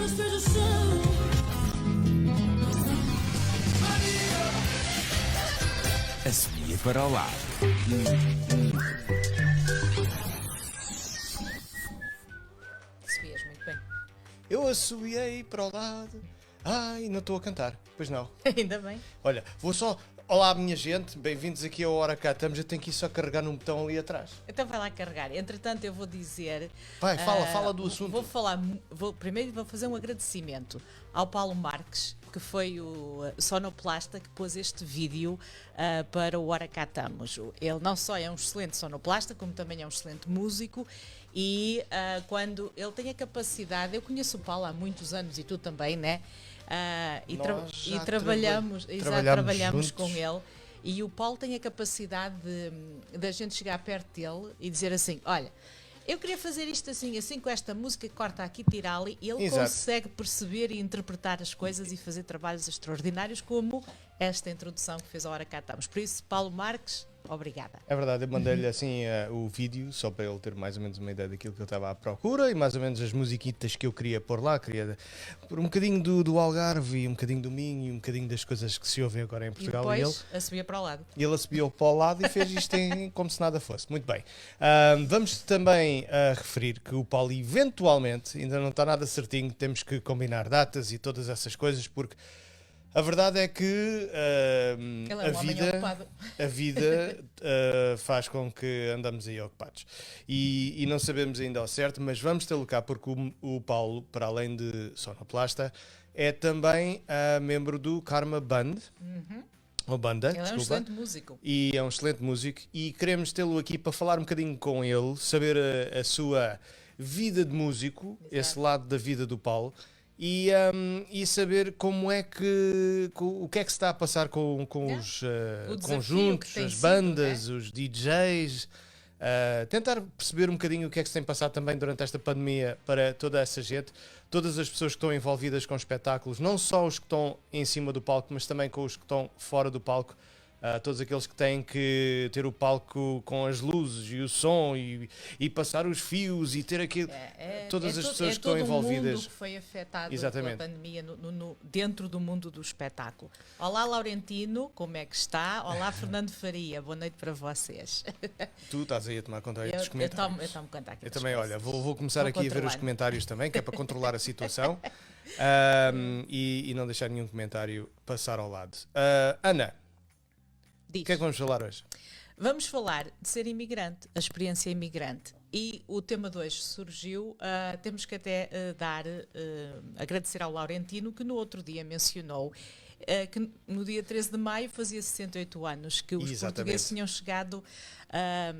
A seguir para o lado. Subias muito bem. Eu assobiei para o lado. Ai, não estou a cantar. Pois não. Ainda bem. Olha, vou só... Olá, minha gente. Bem-vindos aqui ao Hora Cá Estamos. Eu tenho que ir só carregar num botão ali atrás. Então vai lá carregar. Entretanto, eu vou dizer... Vai, fala do assunto. Primeiro vou fazer um agradecimento ao Paulo Marques, que foi o sonoplasta que pôs este vídeo para o Hora Cá Estamos. Ele não só é um excelente sonoplasta, como também é um excelente músico. E quando ele tem a capacidade... Eu conheço o Paulo há muitos anos e tu também, né? E trabalhamos com ele, e o Paulo tem a capacidade de a gente chegar perto dele e dizer assim: olha, eu queria fazer isto assim, assim, com esta música, corta aqui, tira ali, e ele consegue perceber e interpretar as coisas e fazer trabalhos extraordinários, como esta introdução que fez a Hora Cá Estamos. Por isso, Paulo Marques, obrigada. É verdade, eu mandei-lhe assim o vídeo, só para ele ter mais ou menos uma ideia daquilo que eu estava à procura e mais ou menos as musiquitas que eu queria pôr lá. Queria pôr um bocadinho do Algarve e um bocadinho do Minho e um bocadinho das coisas que se ouvem agora em Portugal. E depois assobia para o lado. E ele assobiou para o lado e fez isto como se nada fosse. Muito bem. Vamos também referir que o Paulo eventualmente, ainda não está nada certinho, temos que combinar datas e todas essas coisas, porque a verdade é que a vida faz com que andamos aí ocupados. E não sabemos ainda ao certo, mas vamos tê-lo cá porque o Paulo, para além de sonoplasta, é também membro do Karma Band. Ou banda, ele é um excelente músico. E é um excelente músico. E queremos tê-lo aqui para falar um bocadinho com ele, saber a sua vida de músico, exato, esse lado da vida do Paulo. E saber como é que o que é que se está a passar com os conjuntos, as bandas, os DJs, tentar perceber um bocadinho o que é que se tem passado também durante esta pandemia para toda essa gente, todas as pessoas que estão envolvidas com espetáculos, não só os que estão em cima do palco, mas também com os que estão fora do palco. Todos aqueles que têm que ter o palco com as luzes e o som e passar os fios e ter aquilo. Todas as pessoas que estão envolvidas. Todo o mundo que foi afetado pela pandemia dentro do mundo do espetáculo. Olá, Laurentino, como é que está? Olá, Fernando Faria, boa noite para vocês. Tu estás aí a tomar conta dos comentários. Eu tomo conta aqui. Eu também, olha, vou começar aqui a ver os comentários também, que é para controlar a situação e não deixar nenhum comentário passar ao lado. Ana, o que é que vamos falar hoje? Vamos falar de ser imigrante, a experiência imigrante. E o tema de hoje surgiu, temos que até agradecer ao Laurentino, que no outro dia mencionou que no dia 13 de maio fazia 68 anos que os portugueses tinham chegado a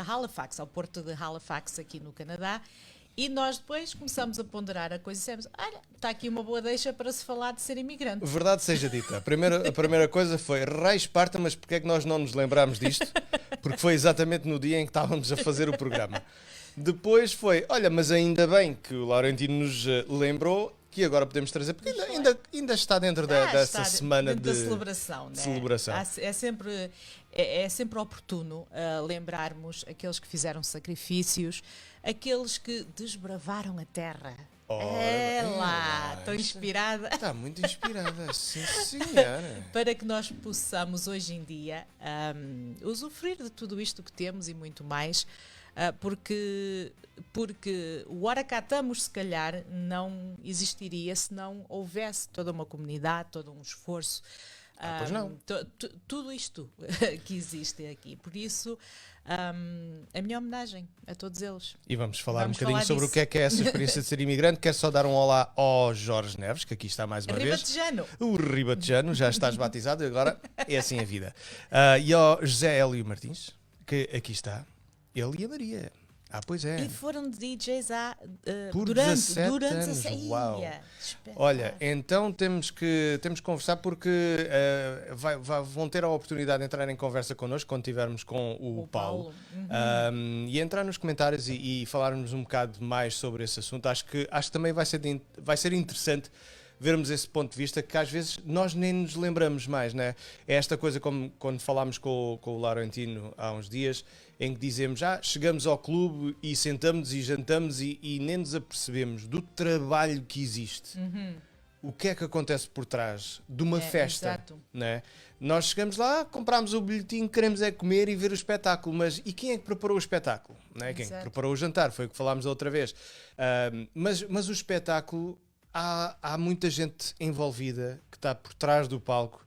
Halifax, ao porto de Halifax, aqui no Canadá. E nós depois começamos a ponderar a coisa e dissemos: olha, está aqui uma boa deixa para se falar de ser imigrante. Verdade seja dita. A primeira coisa foi: Rei Esparta, mas porque é que nós não nos lembramos disto? Porque foi exatamente no dia em que estávamos a fazer o programa. Depois foi: olha, mas ainda bem que o Laurentino nos lembrou que agora podemos trazer, porque ainda está dentro dessa semana de celebração. É sempre oportuno lembrarmos aqueles que fizeram sacrifícios, aqueles que desbravaram a terra. Estou inspirada. Está muito inspirada, sim senhora. Para que nós possamos hoje em dia usufruir de tudo isto que temos e muito mais. Porque o Hora Cá Estamos, se calhar, não existiria se não houvesse toda uma comunidade, todo um esforço, pois não. Tudo isto que existe aqui. Por isso, a minha homenagem a todos eles. E vamos falar um bocadinho sobre o que é essa experiência de ser imigrante. Quero só dar um olá ao Jorge Neves, que aqui está mais uma vez. Ribatejano. O Ribatejano, já estás batizado e agora é assim a vida. E ao José Hélio Martins, que aqui está. Ele e a Maria. Pois é. E foram DJs durante 17 anos. Uau. Espetáculo. Olha, então temos que conversar porque vão ter a oportunidade de entrar em conversa connosco quando estivermos com o Paulo. E entrar nos comentários e falarmos um bocado mais sobre esse assunto. Acho que também vai ser interessante vermos esse ponto de vista que às vezes nós nem nos lembramos mais, né? É esta coisa como quando falámos com o Laurentino há uns dias, em que dizemos, chegamos ao clube e sentamos e jantamos e nem nos apercebemos do trabalho que existe. O que é que acontece por trás de uma festa, exato. né? Nós chegamos lá, compramos o bilhetinho, queremos é comer e ver o espetáculo, mas e quem é que preparou o espetáculo? Né? Quem é que Exato. preparou o jantar? Foi o que falámos da outra vez. Mas o espetáculo, há muita gente envolvida que está por trás do palco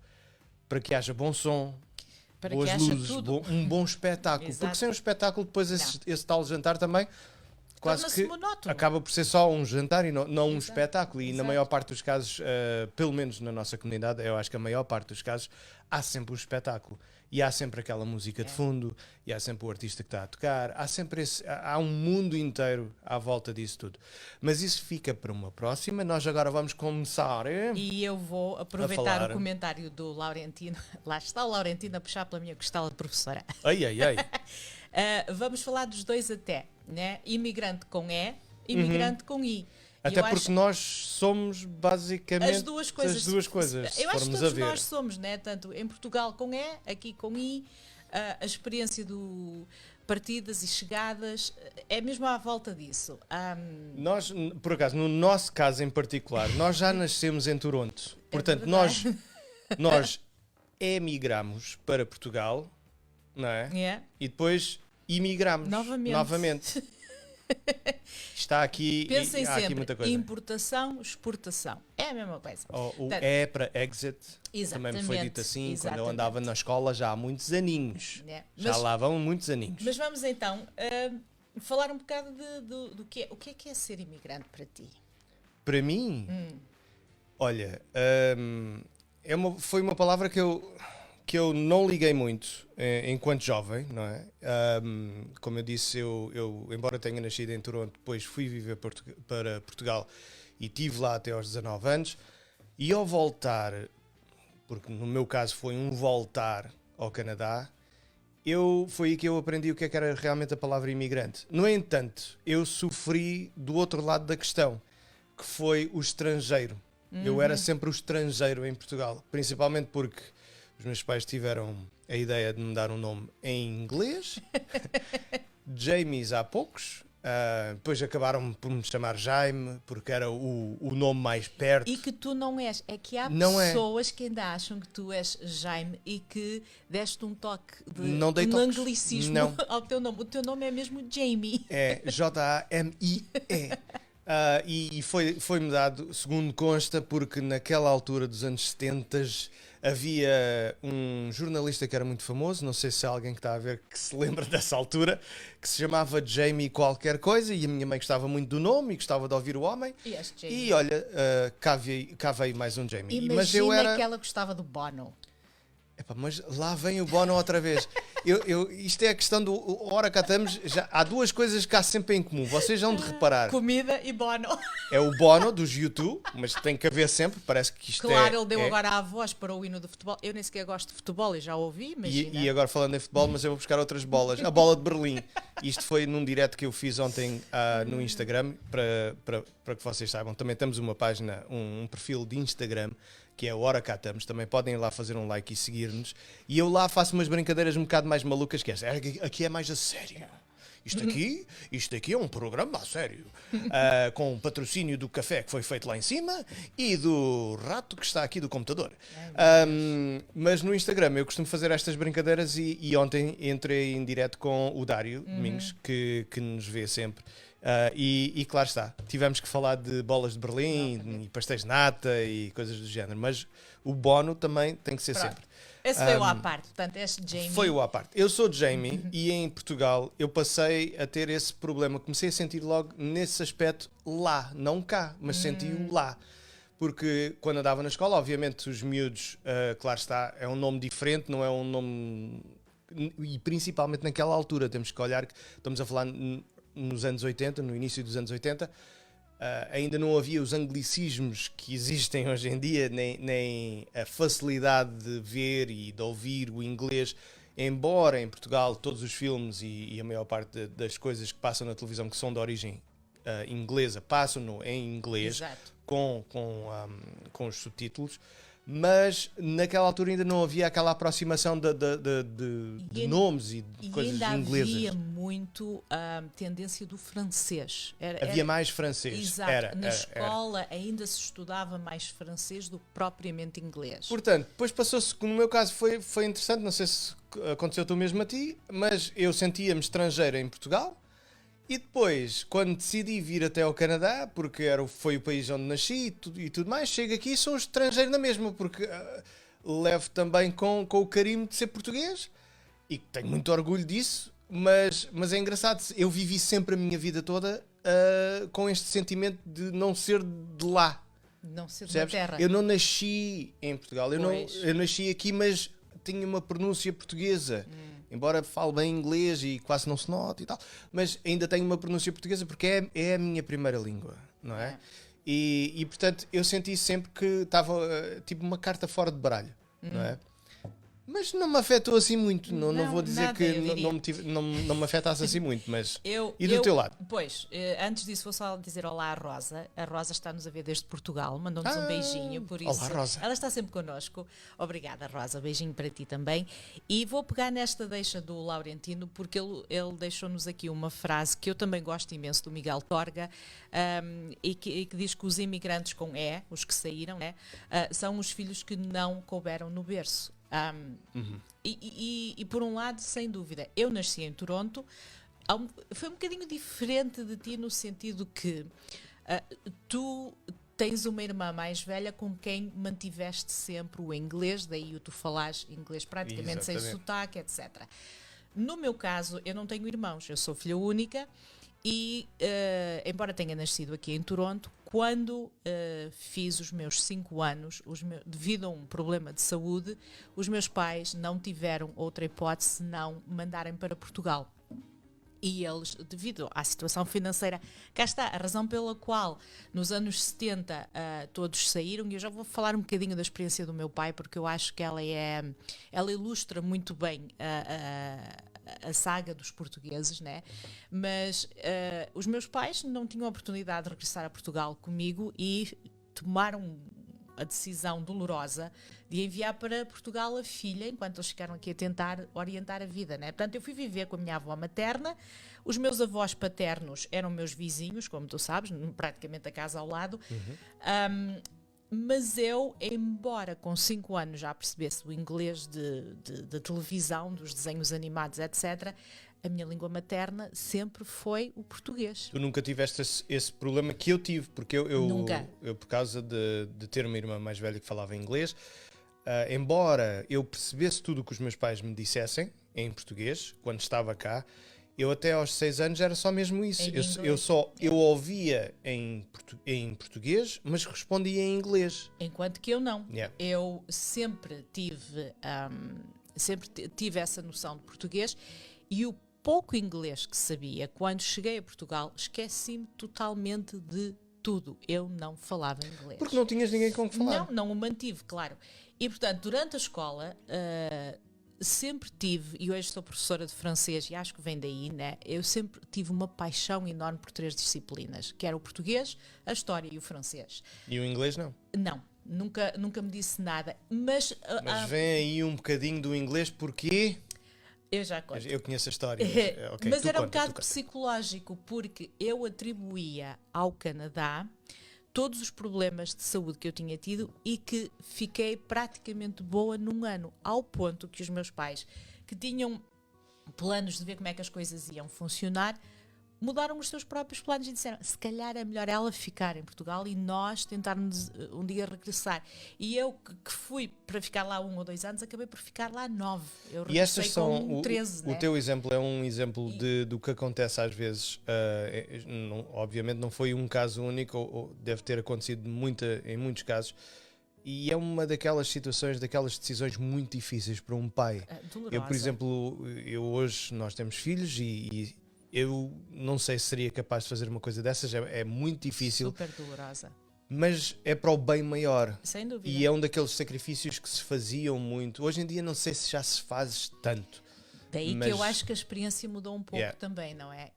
para que haja bom som, Para boas que haja luzes, tudo. um bom espetáculo. Exato. Porque sem o espetáculo, depois esse tal jantar também quase Torna-se que monótono. acaba por ser só um jantar e não um espetáculo. E na Exato. maior parte dos casos, pelo menos na nossa comunidade, eu acho que a maior parte dos casos, há sempre um espetáculo. E há sempre aquela música de fundo, e há sempre o artista que está a tocar, há um mundo inteiro à volta disso tudo. Mas isso fica para uma próxima. Nós agora vamos começar. E eu vou aproveitar falar. o comentário do Laurentino. Lá está o Laurentino a puxar pela minha costela de professora. Ai, ai, ai. Vamos falar dos dois até, né? Imigrante com E, imigrante com I. E Até eu porque acho nós somos basicamente as duas coisas. as duas coisas, se Eu acho que formos todos a ver. nós somos, né? Tanto em Portugal com E, aqui com I, a experiência do partidas e chegadas é mesmo à volta disso. Nós, por acaso, no nosso caso em particular, nós já nascemos em Toronto. Portanto, verdade. nós emigramos para Portugal, não é? É. E depois imigramos Novamente. Está aqui, Pensem há aqui sempre, muita coisa. importação, exportação. É a mesma coisa. O Portanto, E para exit também me foi exatamente, dito assim quando eu exatamente. andava na escola já há muitos aninhos. Né? Já lá vão muitos aninhos. Mas vamos então falar um bocado do que é. O que é ser imigrante para ti? Para mim, olha, foi uma palavra que eu não liguei muito enquanto jovem, não é? Como eu disse, eu, embora tenha nascido em Toronto, depois fui viver para Portugal e estive lá até aos 19 anos. E ao voltar, porque no meu caso foi um voltar ao Canadá, foi aí que eu aprendi o que é que era realmente a palavra imigrante. No entanto, eu sofri do outro lado da questão, que foi o estrangeiro. Eu era sempre o estrangeiro em Portugal, principalmente porque os meus pais tiveram a ideia de me dar um nome em inglês, James há poucos, depois acabaram por me chamar Jaime, porque era o nome mais perto. E que tu não és. É que há Não é. pessoas que ainda acham que tu és Jaime e que deste um toque de Não dei um toques. anglicismo Não. ao teu nome. O teu nome é mesmo Jamie. É Jamie. E foi-me dado, segundo consta, porque naquela altura dos anos 70 havia um jornalista que era muito famoso, não sei se há alguém que está a ver que se lembra dessa altura, que se chamava Jamie qualquer coisa, e a minha mãe gostava muito do nome e gostava de ouvir o homem. E és Jamie. E olha, cá veio mais um Jamie. Mas eu Imagina era... que ela gostava do Bono. Epá, mas lá vem o Bono outra vez. Isto é a questão do... Ora, cá estamos. Há duas coisas que há sempre em comum. Vocês vão de reparar. Comida e Bono. É o Bono dos U2, mas tem que haver sempre. Parece que isto Claro, ele deu agora a voz para o hino do futebol. Eu nem sequer gosto de futebol e já ouvi, imagina. E agora falando em futebol, mas eu vou buscar outras bolas. A bola de Berlim. Isto foi num direto que eu fiz ontem no Instagram, para que vocês saibam. Também temos uma página, um perfil de Instagram, que é o Ora Cá Estamos. Também podem ir lá fazer um like e seguir-nos. E eu lá faço umas brincadeiras um bocado mais malucas que esta. Aqui é mais a sério. Isto aqui é um programa a sério. Com o patrocínio do café que foi feito lá em cima e do rato que está aqui do computador. Mas no Instagram eu costumo fazer estas brincadeiras e ontem entrei em direto com o Dário Domingos, que nos vê sempre. E claro está, tivemos que falar de bolas de Berlim e pastéis de nata e coisas do género, mas o Bono também tem que ser Pronto. sempre. Esse foi o à parte, portanto, és Jamie. Foi o à parte. Eu sou Jamie e em Portugal eu passei a ter esse problema. Comecei a sentir logo nesse aspecto lá, não cá, mas senti-o lá. Porque quando andava na escola, obviamente os miúdos, claro está, é um nome diferente, não é um nome... E principalmente naquela altura, temos que olhar que estamos a falar nos anos 80, no início dos anos 80, ainda não havia os anglicismos que existem hoje em dia, nem a facilidade de ver e de ouvir o inglês, embora em Portugal todos os filmes e a maior parte das coisas que passam na televisão que são de origem inglesa, passo-no em inglês, Exato. com os subtítulos, mas naquela altura ainda não havia aquela aproximação de nomes e de coisas ainda inglesas. havia muito a tendência do francês. Havia mais francês. Exato. Na escola ainda se estudava mais francês do que propriamente inglês. Portanto, depois passou-se, no meu caso foi interessante, não sei se aconteceu tu mesmo a ti, mas eu sentia-me estrangeiro em Portugal e depois, quando decidi vir até ao Canadá, porque foi o país onde nasci e tudo mais, chego aqui e sou estrangeiro na mesma, porque levo também com o carimbo de ser português e tenho muito orgulho disso, mas é engraçado, eu vivi sempre a minha vida toda com este sentimento de não ser de lá. Não ser da terra. Eu não nasci em Portugal, eu nasci aqui, mas tinha uma pronúncia portuguesa. Embora fale bem inglês e quase não se note e tal, mas ainda tenho uma pronúncia portuguesa porque é a minha primeira língua, não é? E portanto eu senti sempre que estava tipo uma carta fora de baralho, não é? Mas não me afetou assim muito, não vou dizer nada, que não me afetasse assim muito, mas... E do teu lado? Pois, antes disso vou só dizer olá à Rosa. A Rosa está-nos a ver desde Portugal, mandou-nos um beijinho, por isso... Olá, Rosa. Ela está sempre connosco. Obrigada, Rosa, beijinho para ti também. E vou pegar nesta deixa do Laurentino, porque ele deixou-nos aqui uma frase que eu também gosto imenso, do Miguel Torga, e que diz que os imigrantes com E, os que saíram, né, são os filhos que não couberam no berço. E por um lado, sem dúvida, eu nasci em Toronto, foi um bocadinho diferente de ti no sentido que tu tens uma irmã mais velha com quem mantiveste sempre o inglês, daí o tu falares inglês praticamente sem sotaque, etc. No meu caso, eu não tenho irmãos, eu sou filha única e, embora tenha nascido aqui em Toronto, quando fiz os meus 5 anos, devido a um problema de saúde, os meus pais não tiveram outra hipótese senão mandarem para Portugal. E eles, devido à situação financeira, cá está a razão pela qual nos anos 70 todos saíram, e eu já vou falar um bocadinho da experiência do meu pai, porque eu acho que ela ilustra muito bem a saga dos portugueses, né? Mas os meus pais não tinham a oportunidade de regressar a Portugal comigo e tomaram a decisão dolorosa de enviar para Portugal a filha, enquanto eles ficaram aqui a tentar orientar a vida, né? Portanto, eu fui viver com a minha avó materna, os meus avós paternos eram meus vizinhos, como tu sabes, praticamente a casa ao lado. Mas eu, embora com 5 anos já percebesse o inglês de televisão, dos desenhos animados, etc., a minha língua materna sempre foi o português. Tu nunca tiveste esse problema que eu tive, porque Nunca. eu por causa de ter uma irmã mais velha que falava inglês, embora eu percebesse tudo o que os meus pais me dissessem em português, quando estava cá, eu até aos 6 anos era só mesmo isso. Eu ouvia em português, mas respondia em inglês. Enquanto que eu não. Yeah. Eu sempre tive essa noção de português e o pouco inglês que sabia, quando cheguei a Portugal, esqueci-me totalmente de tudo. Eu não falava inglês. Porque não tinhas ninguém com que falar. Não o mantive, claro. E, portanto, durante a escola... sempre tive, e hoje sou professora de francês e acho que vem daí, né? Eu sempre tive uma paixão enorme por 3 disciplinas, que era o português, a história e o francês. E o inglês não? Não, nunca me disse nada, mas vem aí um bocadinho do inglês, porque eu já conto. Eu conheço a história. Mas era um bocado psicológico, porque eu atribuía ao Canadá todos os problemas de saúde que eu tinha tido e que fiquei praticamente boa num ano, ao ponto que os meus pais, que tinham planos de ver como é que as coisas iam funcionar, mudaram os seus próprios planos e disseram, se calhar é melhor ela ficar em Portugal e nós tentarmos um dia regressar. E eu, que fui para ficar lá 1 ou 2 anos, acabei por ficar lá 9. Eu e estas são, com 13, o teu exemplo é um exemplo do que acontece às vezes. Obviamente não foi um caso único, ou deve ter acontecido em muitos casos. E é uma daquelas situações, daquelas decisões muito difíceis para um pai. Dolorosa. Eu, por exemplo, hoje nós temos filhos e eu não sei se seria capaz de fazer uma coisa dessas, é muito difícil. Super dolorosa. Mas é para o bem maior. Sem dúvida. E é um daqueles sacrifícios que se faziam muito. Hoje em dia não sei se já se faz tanto. Daí Mas- que eu acho que a experiência mudou um pouco Yeah. também, não é?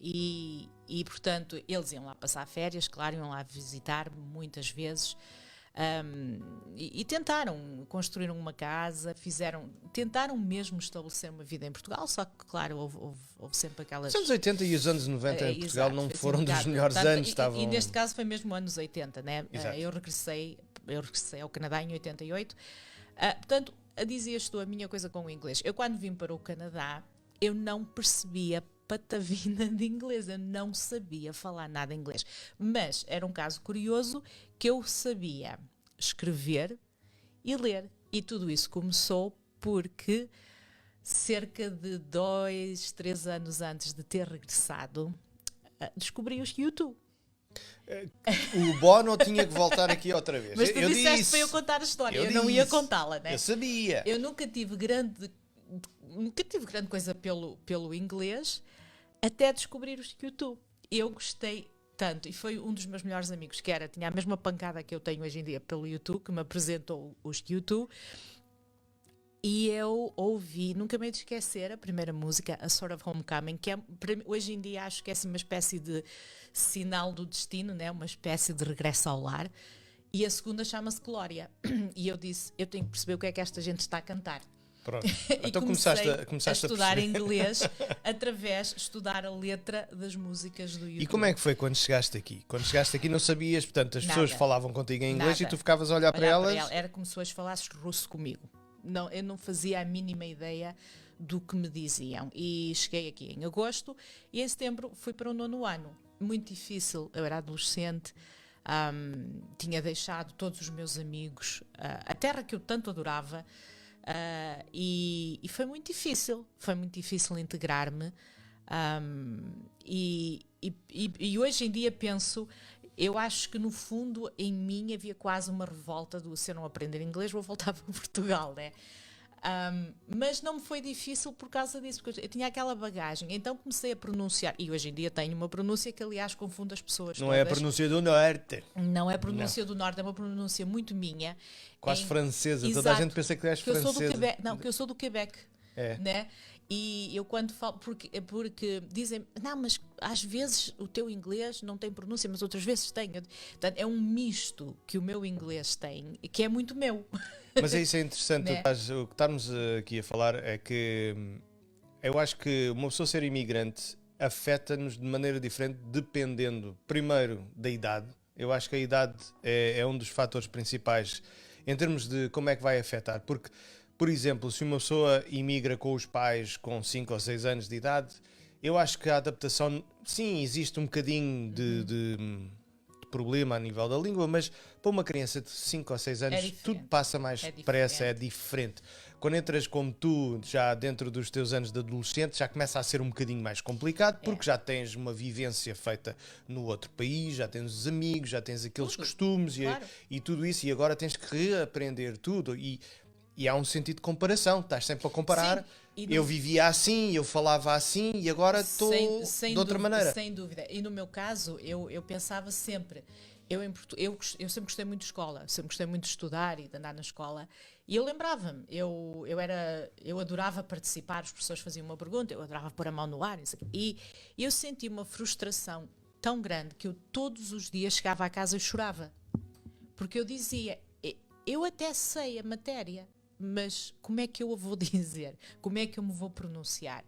Portanto, eles iam lá passar férias, claro, iam lá visitar muitas vezes. E tentaram construir uma casa, tentaram mesmo estabelecer uma vida em Portugal, só que, claro, houve sempre aquelas. Os anos 80 e os anos 90 em Portugal Exato, não foi assim foram um dos bocado, melhores portanto, anos. Estavam... e neste caso foi mesmo anos 80, né? Exato. Eu regressei ao Canadá em 88. Portanto, dizias tu a minha coisa com o inglês. Eu, quando vim para o Canadá, eu não percebia patavina de inglês, eu não sabia falar nada inglês. Mas era um caso curioso que eu sabia escrever e ler. E tudo isso começou porque cerca de 2, 3 anos antes de ter regressado, descobri os YouTube. O Bono tinha que voltar aqui outra vez. Mas tu eu disseste disse, para eu contar a história, eu eu não ia disse. contá-la, né? Eu sabia. Eu nunca tive grande coisa pelo inglês, até descobrir os YouTube. Eu gostei tanto, e foi um dos meus melhores amigos, tinha a mesma pancada que eu tenho hoje em dia pelo YouTube, que me apresentou os YouTube, e eu ouvi, nunca me hei de esquecer, a primeira música, A Sort of Homecoming, que hoje em dia acho que é assim uma espécie de sinal do destino, né? Uma espécie de regresso ao lar. E a segunda chama-se Glória. E eu disse, eu tenho que perceber o que é que esta gente está a cantar. Pronto. E Então comecei começaste a estudar perceber. inglês através de estudar a letra das músicas do YouTube. E como é que foi quando chegaste aqui? Quando chegaste aqui não sabias, portanto, as pessoas Nada. falavam contigo em inglês Nada. e tu ficavas a olhar para elas. Era como se hoje falasses russo comigo. Não, eu não fazia a mínima ideia do que me diziam. E cheguei aqui em agosto e em setembro fui para o 9º ano. Muito difícil, eu era adolescente, tinha deixado todos os meus amigos, a terra que eu tanto adorava, e foi muito difícil integrar-me. E hoje em dia penso, eu acho que no fundo em mim havia quase uma revolta do se eu não aprender inglês vou voltar para Portugal, né? Mas não me foi difícil por causa disso, porque eu tinha aquela bagagem, então comecei a pronunciar, e hoje em dia tenho uma pronúncia que aliás confunde as pessoas Não todas. é a pronúncia do norte, Não é a pronúncia do norte, é uma pronúncia muito minha. quase francesa. Toda a Exato. gente pensa que tu és Que eu sou do francesa. Quebec, não, que eu sou do Quebec, É. né? E eu quando falo, porque dizem, não, mas às vezes o teu inglês não tem pronúncia, mas outras vezes tem. Portanto, é um misto que o meu inglês tem, que é muito meu. Mas é isso, é interessante. Né? O que estamos aqui a falar é que eu acho que uma pessoa ser imigrante afeta-nos de maneira diferente dependendo, primeiro, da idade. Eu acho que a idade é um dos fatores principais em termos de como é que vai afetar. Porque, por exemplo, se uma pessoa imigra com os pais com 5 ou 6 anos de idade, eu acho que a adaptação, sim, existe um bocadinho de problema a nível da língua, mas para uma criança de 5 ou 6 anos diferente. tudo passa mais É depressa, é diferente. diferente. Quando entras como tu, já dentro dos teus anos de adolescente, já começa a ser um bocadinho mais complicado, porque já tens uma vivência feita no outro país, já tens os amigos, já tens aqueles Tudo. costumes Claro. e tudo isso, e agora tens que reaprender tudo. E há um sentido de comparação, estás sempre a comparar. Sim, e Eu no- visia assim, eu falava assim e agora estou de outra maneira. Sem dúvida. E no meu caso, eu pensava sempre. Eu sempre gostei muito de escola, sempre gostei muito de estudar e de andar na escola. E eu lembrava-me, eu adorava participar, as pessoas faziam uma pergunta, eu adorava pôr a mão no ar. E eu senti uma frustração tão grande que eu todos os dias chegava à casa e chorava. Porque eu dizia, eu até sei a matéria, mas como é que eu a vou dizer? Como é que eu me vou pronunciar?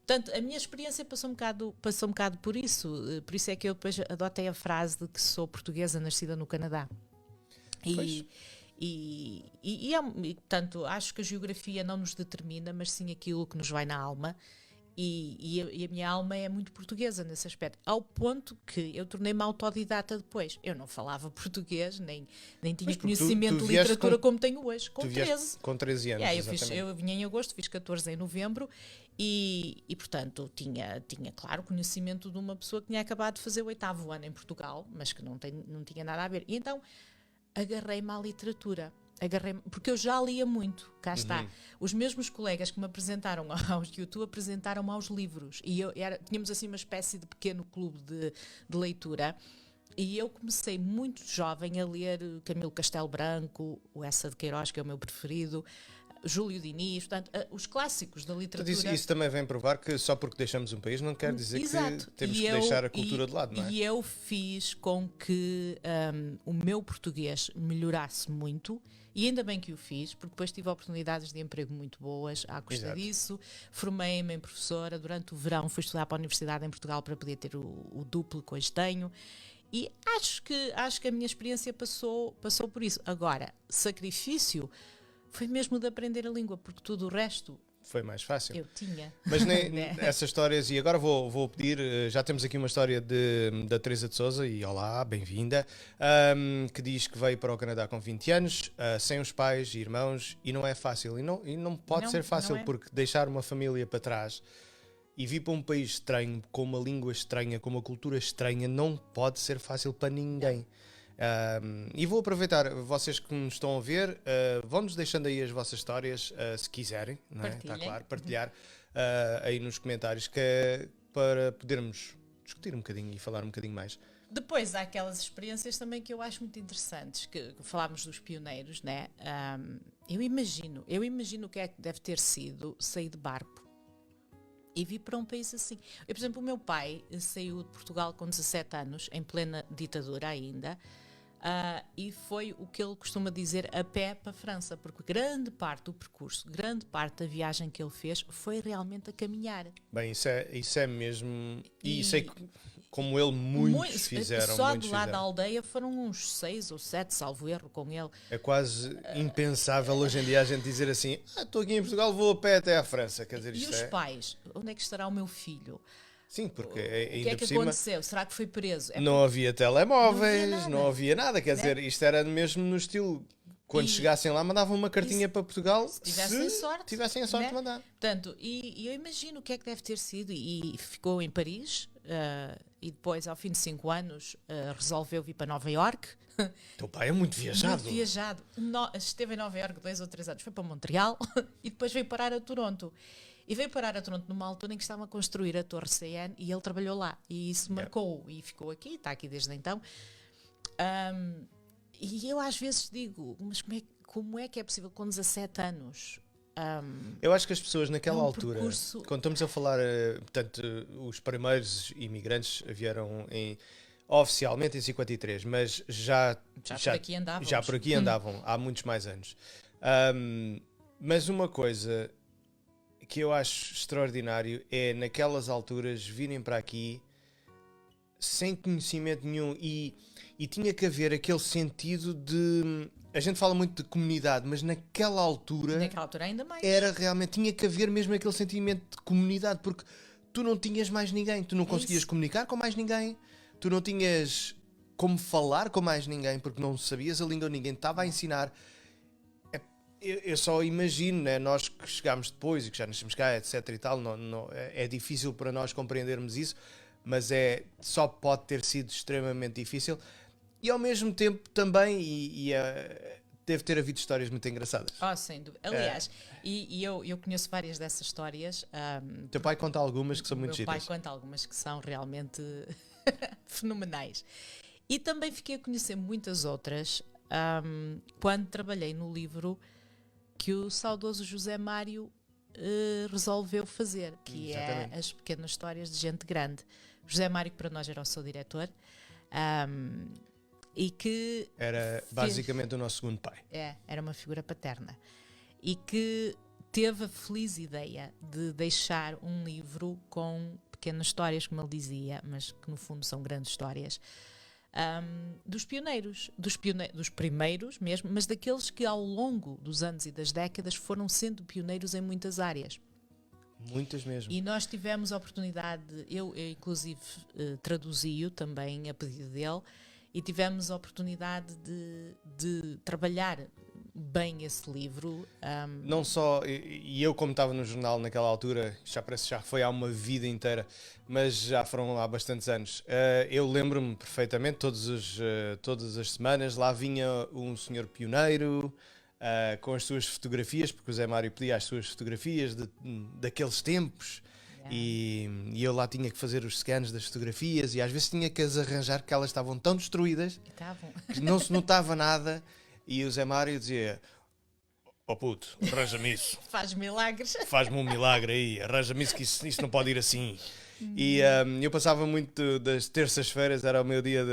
Portanto, a minha experiência passou um bocado por isso. Por isso é que eu depois adotei a frase de que sou portuguesa nascida no Canadá. Portanto, acho que a geografia não nos determina, mas sim aquilo que nos vai na alma. E a minha alma é muito portuguesa nesse aspecto, ao ponto que eu tornei-me autodidata depois. Eu não falava português, nem tinha Mas porque conhecimento tu de vieste literatura com- como tenho hoje, com Tu vieste 13. com 13 anos, exatamente. Eu vinha em agosto, fiz 14 em novembro e portanto, tinha, claro, conhecimento de uma pessoa que tinha acabado de fazer o 8º ano em Portugal, mas que não tinha nada a ver. E então, agarrei-me à literatura. Porque eu já lia muito, cá está. Os mesmos colegas que me apresentaram aos YouTube apresentaram-me aos livros. E tínhamos assim uma espécie de pequeno clube de leitura. E eu comecei muito jovem a ler Camilo Castelo Branco, o Essa de Queiroz, que é o meu preferido, Júlio Diniz, portanto, os clássicos da Portanto, literatura. isso também vem provar que só porque deixamos um país não quer dizer Exato. que temos E que eu- deixar a cultura de lado, não é? E eu fiz com que o meu português melhorasse muito, e ainda bem que o fiz, porque depois tive oportunidades de emprego muito boas à custa Exato. disso. Formei-me em professora, durante o verão fui estudar para a Universidade em Portugal para poder ter o duplo que hoje tenho. E acho que a minha experiência passou por isso. Agora, sacrifício foi mesmo de aprender a língua, porque tudo o resto Foi mais fácil. eu tinha. Mas nem, Né? essas histórias, e agora vou pedir, já temos aqui uma história da Teresa de Souza, e olá, bem-vinda, que diz que veio para o Canadá com 20 anos, sem os pais e irmãos, e não é fácil, e não pode Não, ser fácil, não é. porque deixar uma família para trás e vir para um país estranho, com uma língua estranha, com uma cultura estranha, não pode ser fácil para ninguém. E vou aproveitar, vocês que nos estão a ver, vão-nos deixando aí as vossas histórias, se quiserem, não é? Está Partilhem. claro, partilhar aí nos comentários, que é para podermos discutir um bocadinho e falar um bocadinho mais. Depois há aquelas experiências também que eu acho muito interessantes, que falámos dos pioneiros, né? Eu imagino o que é que deve ter sido sair de barco e vir para um país assim. Eu, por exemplo, o meu pai saiu de Portugal com 17 anos, em plena ditadura ainda, e foi o que ele costuma dizer, a pé para a França, porque grande parte do percurso, grande parte da viagem que ele fez foi realmente a caminhar. Bem, isso é mesmo, e E- sei que, como ele, muitos fizeram. Só muitos de lá da fizeram. aldeia foram uns 6 ou 7, salvo erro, com ele. É quase impensável hoje em dia a gente dizer assim, estou aqui em Portugal, vou a pé até à França. Quer dizer, E isto os é... pais? Onde é que estará o meu filho? Sim, porque O ainda que é por que cima... aconteceu? Será que foi preso? É Não havia telemóveis, Não havia não nada. havia nada. Quer Né? dizer, isto era mesmo no estilo. Quando E- chegassem lá, mandavam uma cartinha para Portugal. Se tivessem sorte, tivessem a sorte né? de mandar. Portanto, e eu imagino o que é que deve ter sido. E ficou em Paris, e depois, ao fim de 5 anos, resolveu vir para Nova Iorque. Teu pai é muito viajado. Muito viajado. Esteve em Nova Iorque 2 ou 3 anos, foi para Montreal e depois veio parar a Toronto. E veio parar a Toronto numa altura em que estavam a construir a Torre CN e ele trabalhou lá. E isso marcou e ficou aqui, está aqui desde então. E eu às vezes digo, mas como é que é possível com 17 anos? Eu acho que as pessoas naquela É um altura, percurso- quando estamos a falar, portanto, os primeiros imigrantes vieram oficialmente em 53, mas Já por aqui andávamos. já por aqui andavam há muitos mais anos. Mas uma coisa que eu acho extraordinário é naquelas alturas virem para aqui sem conhecimento nenhum e tinha que haver aquele sentido de... A gente fala muito de comunidade, mas naquela altura ainda mais. era realmente, tinha que haver mesmo aquele sentimento de comunidade, porque tu não tinhas mais ninguém, tu não conseguias isso. comunicar com mais ninguém, tu não tinhas como falar com mais ninguém, porque não sabias a língua, ninguém te estava a ensinar. Eu só imagino, né, nós que chegámos depois e que já nascemos cá, etc e tal, é difícil para nós compreendermos isso, mas só pode ter sido extremamente difícil. E ao mesmo tempo também, deve ter havido histórias muito engraçadas. Sem dúvida. Aliás, e eu conheço várias dessas histórias. Teu pai conta algumas que são muito Meu pai giras. conta algumas que são realmente fenomenais. E também fiquei a conhecer muitas outras quando trabalhei no livro que o saudoso José Mário resolveu fazer, que Exatamente. é As Pequenas Histórias de Gente Grande. José Mário, que para nós era o seu diretor, e que Era basicamente o nosso segundo pai. era uma figura paterna e que teve a feliz ideia de deixar um livro com pequenas histórias, como ele dizia, mas que no fundo são grandes histórias, dos pioneiros, dos primeiros mesmo, mas daqueles que ao longo dos anos e das décadas foram sendo pioneiros em muitas áreas. Muitas mesmo. E nós tivemos a oportunidade, eu inclusive traduzi-o também a pedido dele, e tivemos a oportunidade de trabalhar bem esse livro. Não só, e eu como estava no jornal naquela altura, já parece que já foi há uma vida inteira, mas já foram há bastantes anos. Eu lembro-me perfeitamente, todas as semanas, lá vinha um senhor pioneiro com as suas fotografias, porque o Zé Mário pedia as suas fotografias daqueles tempos. E eu lá tinha que fazer os scans das fotografias e às vezes tinha que as arranjar porque elas estavam tão destruídas que não se notava nada. E o Zé Mário dizia: oh puto, arranja-me isso. Faz milagres. Faz-me um milagre aí, arranja-me isso, que isso não pode ir assim. E eu passava muito das terças-feiras, era o meu dia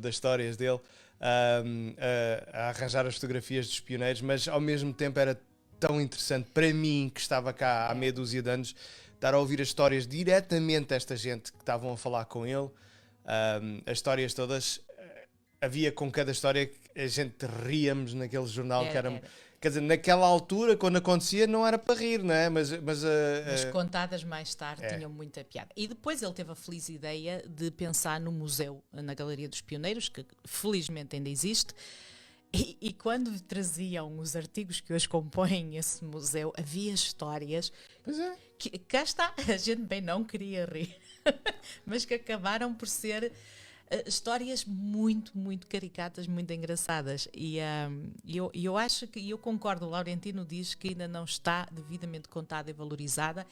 das histórias dele, a arranjar as fotografias dos pioneiros, mas ao mesmo tempo era tão interessante para mim, que estava cá há meia dúzia de anos, estar a ouvir as histórias diretamente desta gente que estavam a falar com ele. As histórias todas, havia com cada história que a gente ríamos naquele jornal, que era. Quer dizer, naquela altura, quando acontecia, não era para rir, não é? Mas contadas mais tarde tinham muita piada. E depois ele teve a feliz ideia de pensar no museu, na Galeria dos Pioneiros, que felizmente ainda existe. E quando traziam os artigos que hoje compõem esse museu, havia histórias que, cá está, a gente bem não queria rir, mas que acabaram por ser histórias muito, muito caricatas, muito engraçadas. E eu acho que, e eu concordo, o Laurentino diz que ainda não está devidamente contada e valorizada,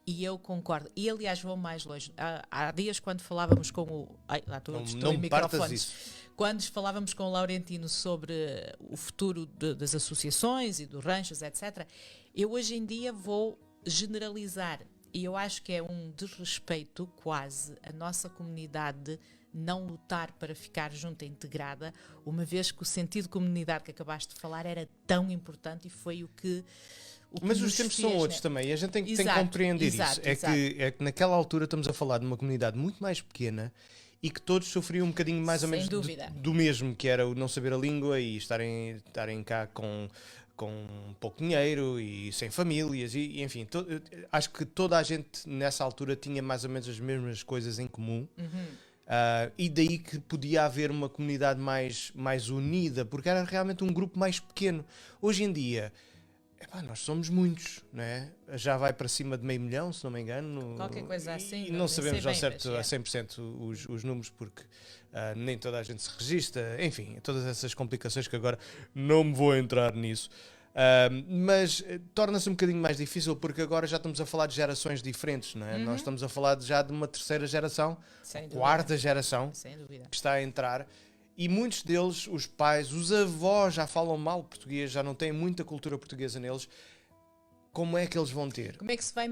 e eu concordo. E aliás, vou mais longe. Há dias, quando falávamos com o. Ai, lá estou em microfones. Quando falávamos com o Laurentino sobre o futuro das associações e dos ranchos, etc., eu hoje em dia vou generalizar. E eu acho que é um desrespeito quase a nossa comunidade não lutar para ficar junta e integrada, uma vez que o sentido de comunidade que acabaste de falar era tão importante e foi o que mas os tempos são outros também, e a gente tem que compreender isso. Que naquela altura estamos a falar de uma comunidade muito mais pequena e que todos sofriam um bocadinho mais ou menos do mesmo, que era o não saber a língua e estarem cá com pouco dinheiro e sem famílias, e enfim, acho que toda a gente nessa altura tinha mais ou menos as mesmas coisas em comum. E daí que podia haver uma comunidade mais unida, porque era realmente um grupo mais pequeno. Hoje em dia, nós somos muitos, não é? Já vai para cima de 500 mil, se não me engano. Qualquer coisa assim. E não sabemos ao certo a 100% os números, porque nem toda a gente se registra. Enfim, todas essas complicações que agora não me vou entrar nisso. Mas torna-se um bocadinho mais difícil, porque agora já estamos a falar de gerações diferentes, não é? Nós estamos a falar já de uma terceira geração, quarta geração, que está a entrar, e muitos deles, os pais, os avós já falam mal português, já não têm muita cultura portuguesa neles. Como é que eles vão ter? Como é que se vai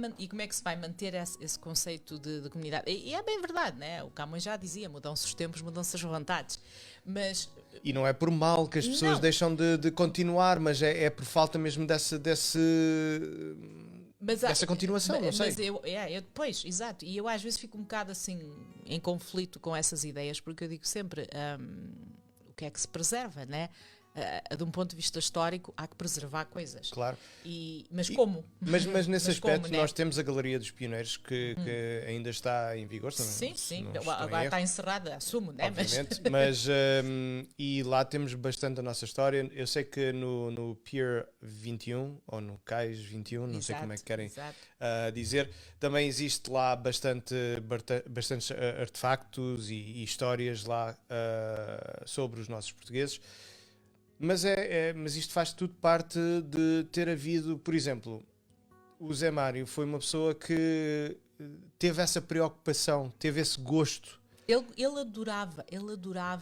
manter esse conceito de comunidade? E é bem verdade, né? O Camões já dizia, mudam-se os tempos, mudam-se as vontades. Mas... E não é por mal que as pessoas deixam de continuar, mas é por falta mesmo dessa continuação, não sei. Pois, exato. E eu às vezes fico um bocado assim em conflito com essas ideias, porque eu digo sempre, o que é que se preserva, né? De um ponto de vista histórico, há que preservar coisas. Claro. Mas como? Mas nesse aspecto, nós temos a Galeria dos Pioneiros, que ainda está em vigor. Sim. Agora está encerrada, assumo, né? Obviamente. E lá temos bastante a nossa história. Eu sei que no Pier 21, ou no Cais 21, não sei como é que querem dizer, também existe lá bastantes artefactos e histórias lá sobre os nossos portugueses. Mas isto faz tudo parte de ter havido, por exemplo, o Zé Mário foi uma pessoa que teve essa preocupação, teve esse gosto. Ele adorava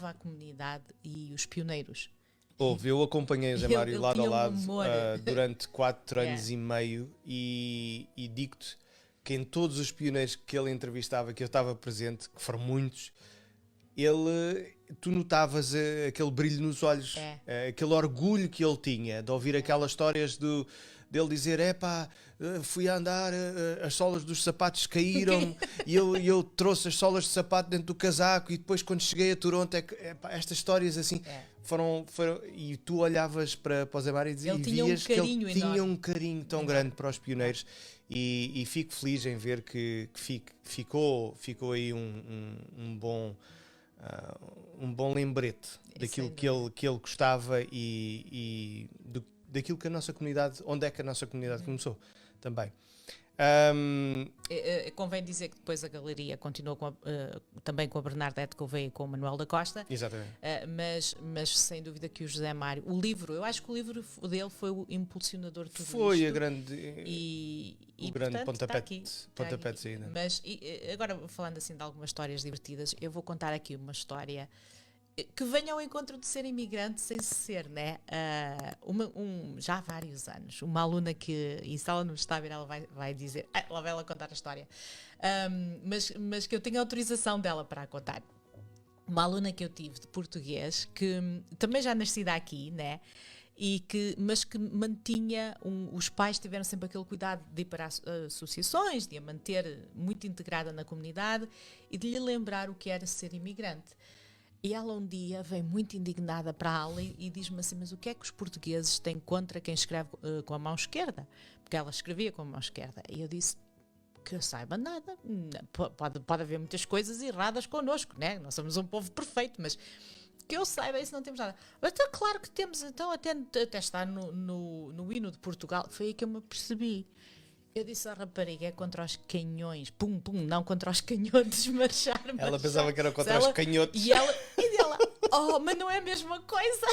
a comunidade e os pioneiros. Eu acompanhei o Zé Mário lado a lado durante 4 anos e meio e digo-te que em todos os pioneiros que ele entrevistava, que eu estava presente, que foram muitos, tu notavas aquele brilho nos olhos, aquele orgulho que ele tinha de ouvir aquelas histórias dele dizer, fui a andar, as solas dos sapatos caíram e eu trouxe as solas de sapato dentro do casaco, e depois quando cheguei a Toronto, estas histórias assim foram, e tu olhavas para o Zé Mário e vias que ele tinha um carinho tão grande para os pioneiros, e fico feliz em ver que ficou aí um bom lembrete daquilo que ele gostava e daquilo que a nossa comunidade, onde é que a nossa comunidade começou também. Convém dizer que depois a galeria continuou também com a Bernadette Gouveia e com o Manuel da Costa. Exatamente. Mas sem dúvida que o José Mário, eu acho que o livro dele foi o impulsionador de tudo isto. Foi o grande pontapé de saída. Mas agora, falando assim de algumas histórias divertidas, eu vou contar aqui uma história que venha ao encontro de ser imigrante sem ser, né? Já há vários anos, uma aluna que, e se ela não está a ver, ela vai dizer, lá vai ela contar a história, mas que eu tenho autorização dela para a contar. Uma aluna que eu tive de português, que também já nascida aqui, né? Mas que mantinha, os pais tiveram sempre aquele cuidado de ir para associações, de a manter muito integrada na comunidade e de lhe lembrar o que era ser imigrante. E ela um dia vem muito indignada para a aula e diz-me assim, mas o que é que os portugueses têm contra quem escreve com a mão esquerda? Porque ela escrevia com a mão esquerda. E eu disse, que eu saiba nada, pode haver muitas coisas erradas connosco, né? Nós somos um povo perfeito, mas que eu saiba isso não temos nada. Mas então, claro que temos, então até está no hino de Portugal. Foi aí que eu me apercebi. Eu disse à rapariga, é contra os canhões. Pum, pum, não contra os canhotos, marchar. Ela pensava que era contra os canhotos. E ela, oh, mas não é a mesma coisa.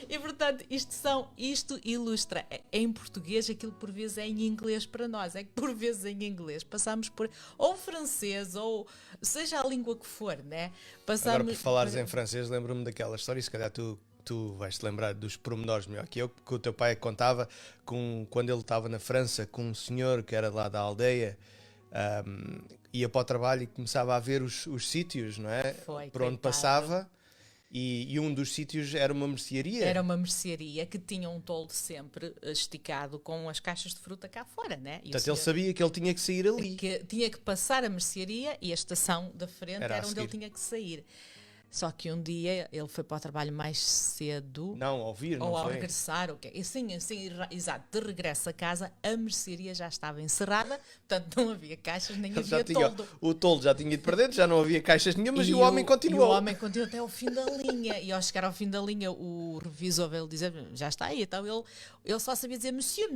E portanto, isto ilustra em português aquilo que por vezes é em inglês para nós. É que por vezes em inglês passamos por ou francês ou seja a língua que for, né? Agora, por falares em francês, lembro-me daquela história, se calhar tu vais-te lembrar dos pormenores melhor que eu, que o teu pai contava quando ele estava na França com um senhor que era lá da aldeia, ia para o trabalho e começava a ver os sítios, não é? Por onde passava. E um dos sítios era uma mercearia. Era uma mercearia que tinha um toldo sempre esticado com as caixas de fruta cá fora, né? E portanto, ele sabia que ele tinha que sair ali. Que tinha que passar a mercearia e a estação da frente era onde ele tinha que sair. Só que um dia ele foi para o trabalho mais cedo. Não, ao vir, não ou foi? ao regressar, ok. E sim, exato. De regresso a casa, a mercearia já estava encerrada, portanto não havia caixas, nem havia toldo. O toldo já tinha ido para dentro, já não havia caixas nenhumas e o homem continuou. E o homem continuou até ao fim da linha. E ao chegar ao fim da linha, o revisor veio dizer, já está aí. Então ele só sabia dizer, monsieur,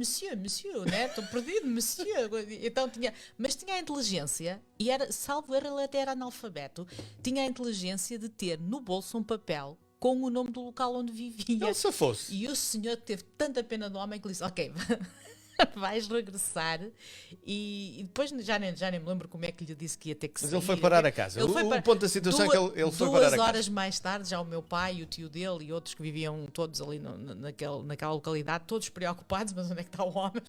né? Estou perdido, monsieur. Então mas tinha a inteligência, e era, salvo erro, ele até era analfabeto, tinha a inteligência de ter no bolso um papel com o nome do local onde vivia. Não, se fosse. E o senhor teve tanta pena do homem que lhe disse, ok, vais regressar. E depois já nem me lembro como é que lhe disse que ia ter que sair. Mas ele foi parar a casa. O ponto da situação é que ele foi parar a casa. 2 horas mais tarde, já o meu pai, o tio dele e outros que viviam todos ali naquela localidade, todos preocupados, mas onde é que está o homem?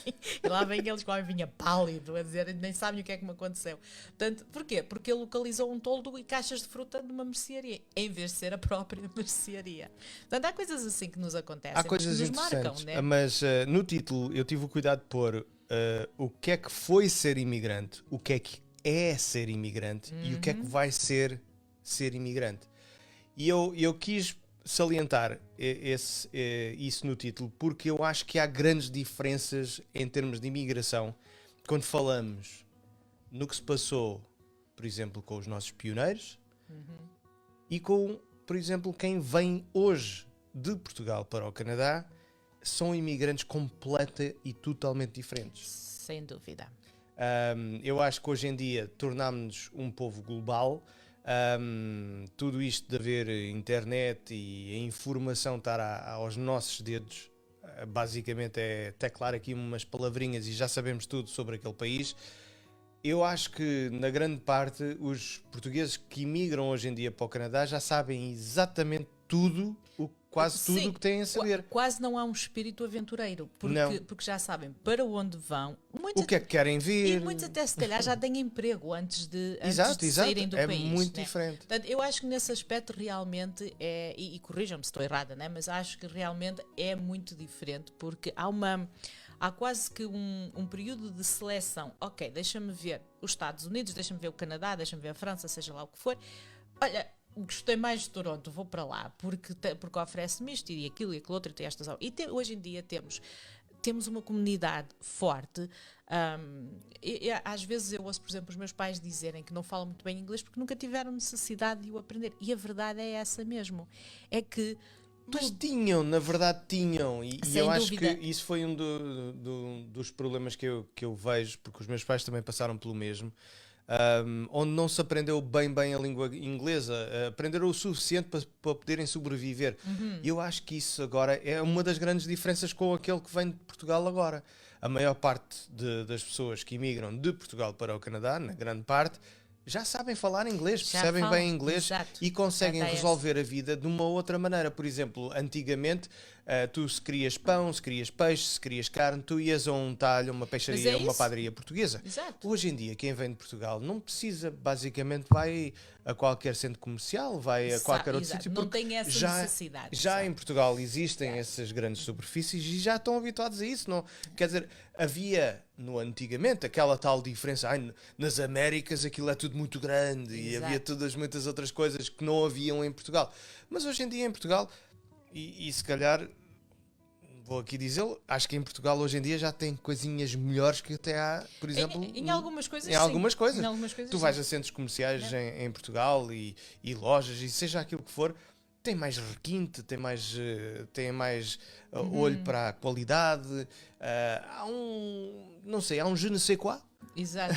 E lá vem eles que o homem vinha pálido a dizer, nem sabem o que é que me aconteceu. Portanto, porquê? Porque ele localizou um toldo e caixas de fruta numa mercearia, em vez de ser a própria mercearia. Portanto, há coisas assim que nos acontecem. Há coisas que nos interessantes, marcam, né? Mas no título eu tive o cuidado de pôr o que é que foi ser imigrante, o que é ser imigrante e o que é que vai ser imigrante. E eu quis salientar isso no título porque eu acho que há grandes diferenças em termos de imigração quando falamos no que se passou, por exemplo, com os nossos pioneiros e com, por exemplo, quem vem hoje de Portugal para o Canadá. São imigrantes completa e totalmente diferentes. Sem dúvida. Eu acho que hoje em dia tornámos-nos um povo global. Tudo isto de haver internet e a informação estar aos nossos dedos, basicamente é teclar aqui umas palavrinhas e já sabemos tudo sobre aquele país. Eu acho que, na grande parte, os portugueses que imigram hoje em dia para o Canadá já sabem exatamente tudo, quase tudo o que têm a saber. Quase não há um espírito aventureiro, porque já sabem para onde vão. O que é que querem ver. E muitos até se calhar já têm emprego antes de saírem do país. É muito diferente. Portanto, eu acho que nesse aspecto realmente é, e corrijam-me se estou errada, né? Mas acho que realmente é muito diferente, porque há quase que um período de seleção. Ok, deixa-me ver os Estados Unidos, deixa-me ver o Canadá, deixa-me ver a França, seja lá o que for. Olha, gostei mais de Toronto, vou para lá, porque oferece-me isto e aquilo e aquilo outro e tem estas. Hoje em dia temos uma comunidade forte. Às vezes eu ouço, por exemplo, os meus pais dizerem que não falam muito bem inglês porque nunca tiveram necessidade de o aprender. E a verdade é essa mesmo. É que mas na verdade tinham, e eu acho dúvida. que isso foi um dos problemas que eu vejo, porque os meus pais também passaram pelo mesmo, onde não se aprendeu bem a língua inglesa, aprenderam o suficiente para poderem sobreviver. E eu acho que isso agora é uma das grandes diferenças com aquele que vem de Portugal agora. A maior parte das pessoas que imigram de Portugal para o Canadá, na grande parte, já sabem falar inglês, Já percebem falam, bem inglês exato. e conseguem Já dá resolver a vida de uma outra maneira. Por exemplo, antigamente, tu se querias pão, se querias peixe, se querias carne, tu ias a um talho, uma peixaria, é uma isso. padaria portuguesa. Exato. Hoje em dia, quem vem de Portugal não precisa, basicamente vai a qualquer centro comercial, vai a qualquer outro Exato. sítio. Não porque tem essa já, necessidade. já Exato. em Portugal existem essas grandes superfícies e já estão habituados a isso. Não? Quer dizer, havia no antigamente aquela tal diferença. Ai, nas Américas aquilo é tudo muito grande e Exato. havia todas muitas outras coisas que não haviam em Portugal. Mas hoje em dia em Portugal, e se calhar vou aqui dizê-lo, acho que em Portugal hoje em dia já tem coisinhas melhores que até há, por exemplo, Em algumas coisas, em sim. algumas coisas. Em algumas coisas, Tu sim. vais a centros comerciais em Portugal e lojas, e seja aquilo que for, tem mais requinte, tem mais olho para a qualidade. Há não sei, há um je ne sais quoi, Exato.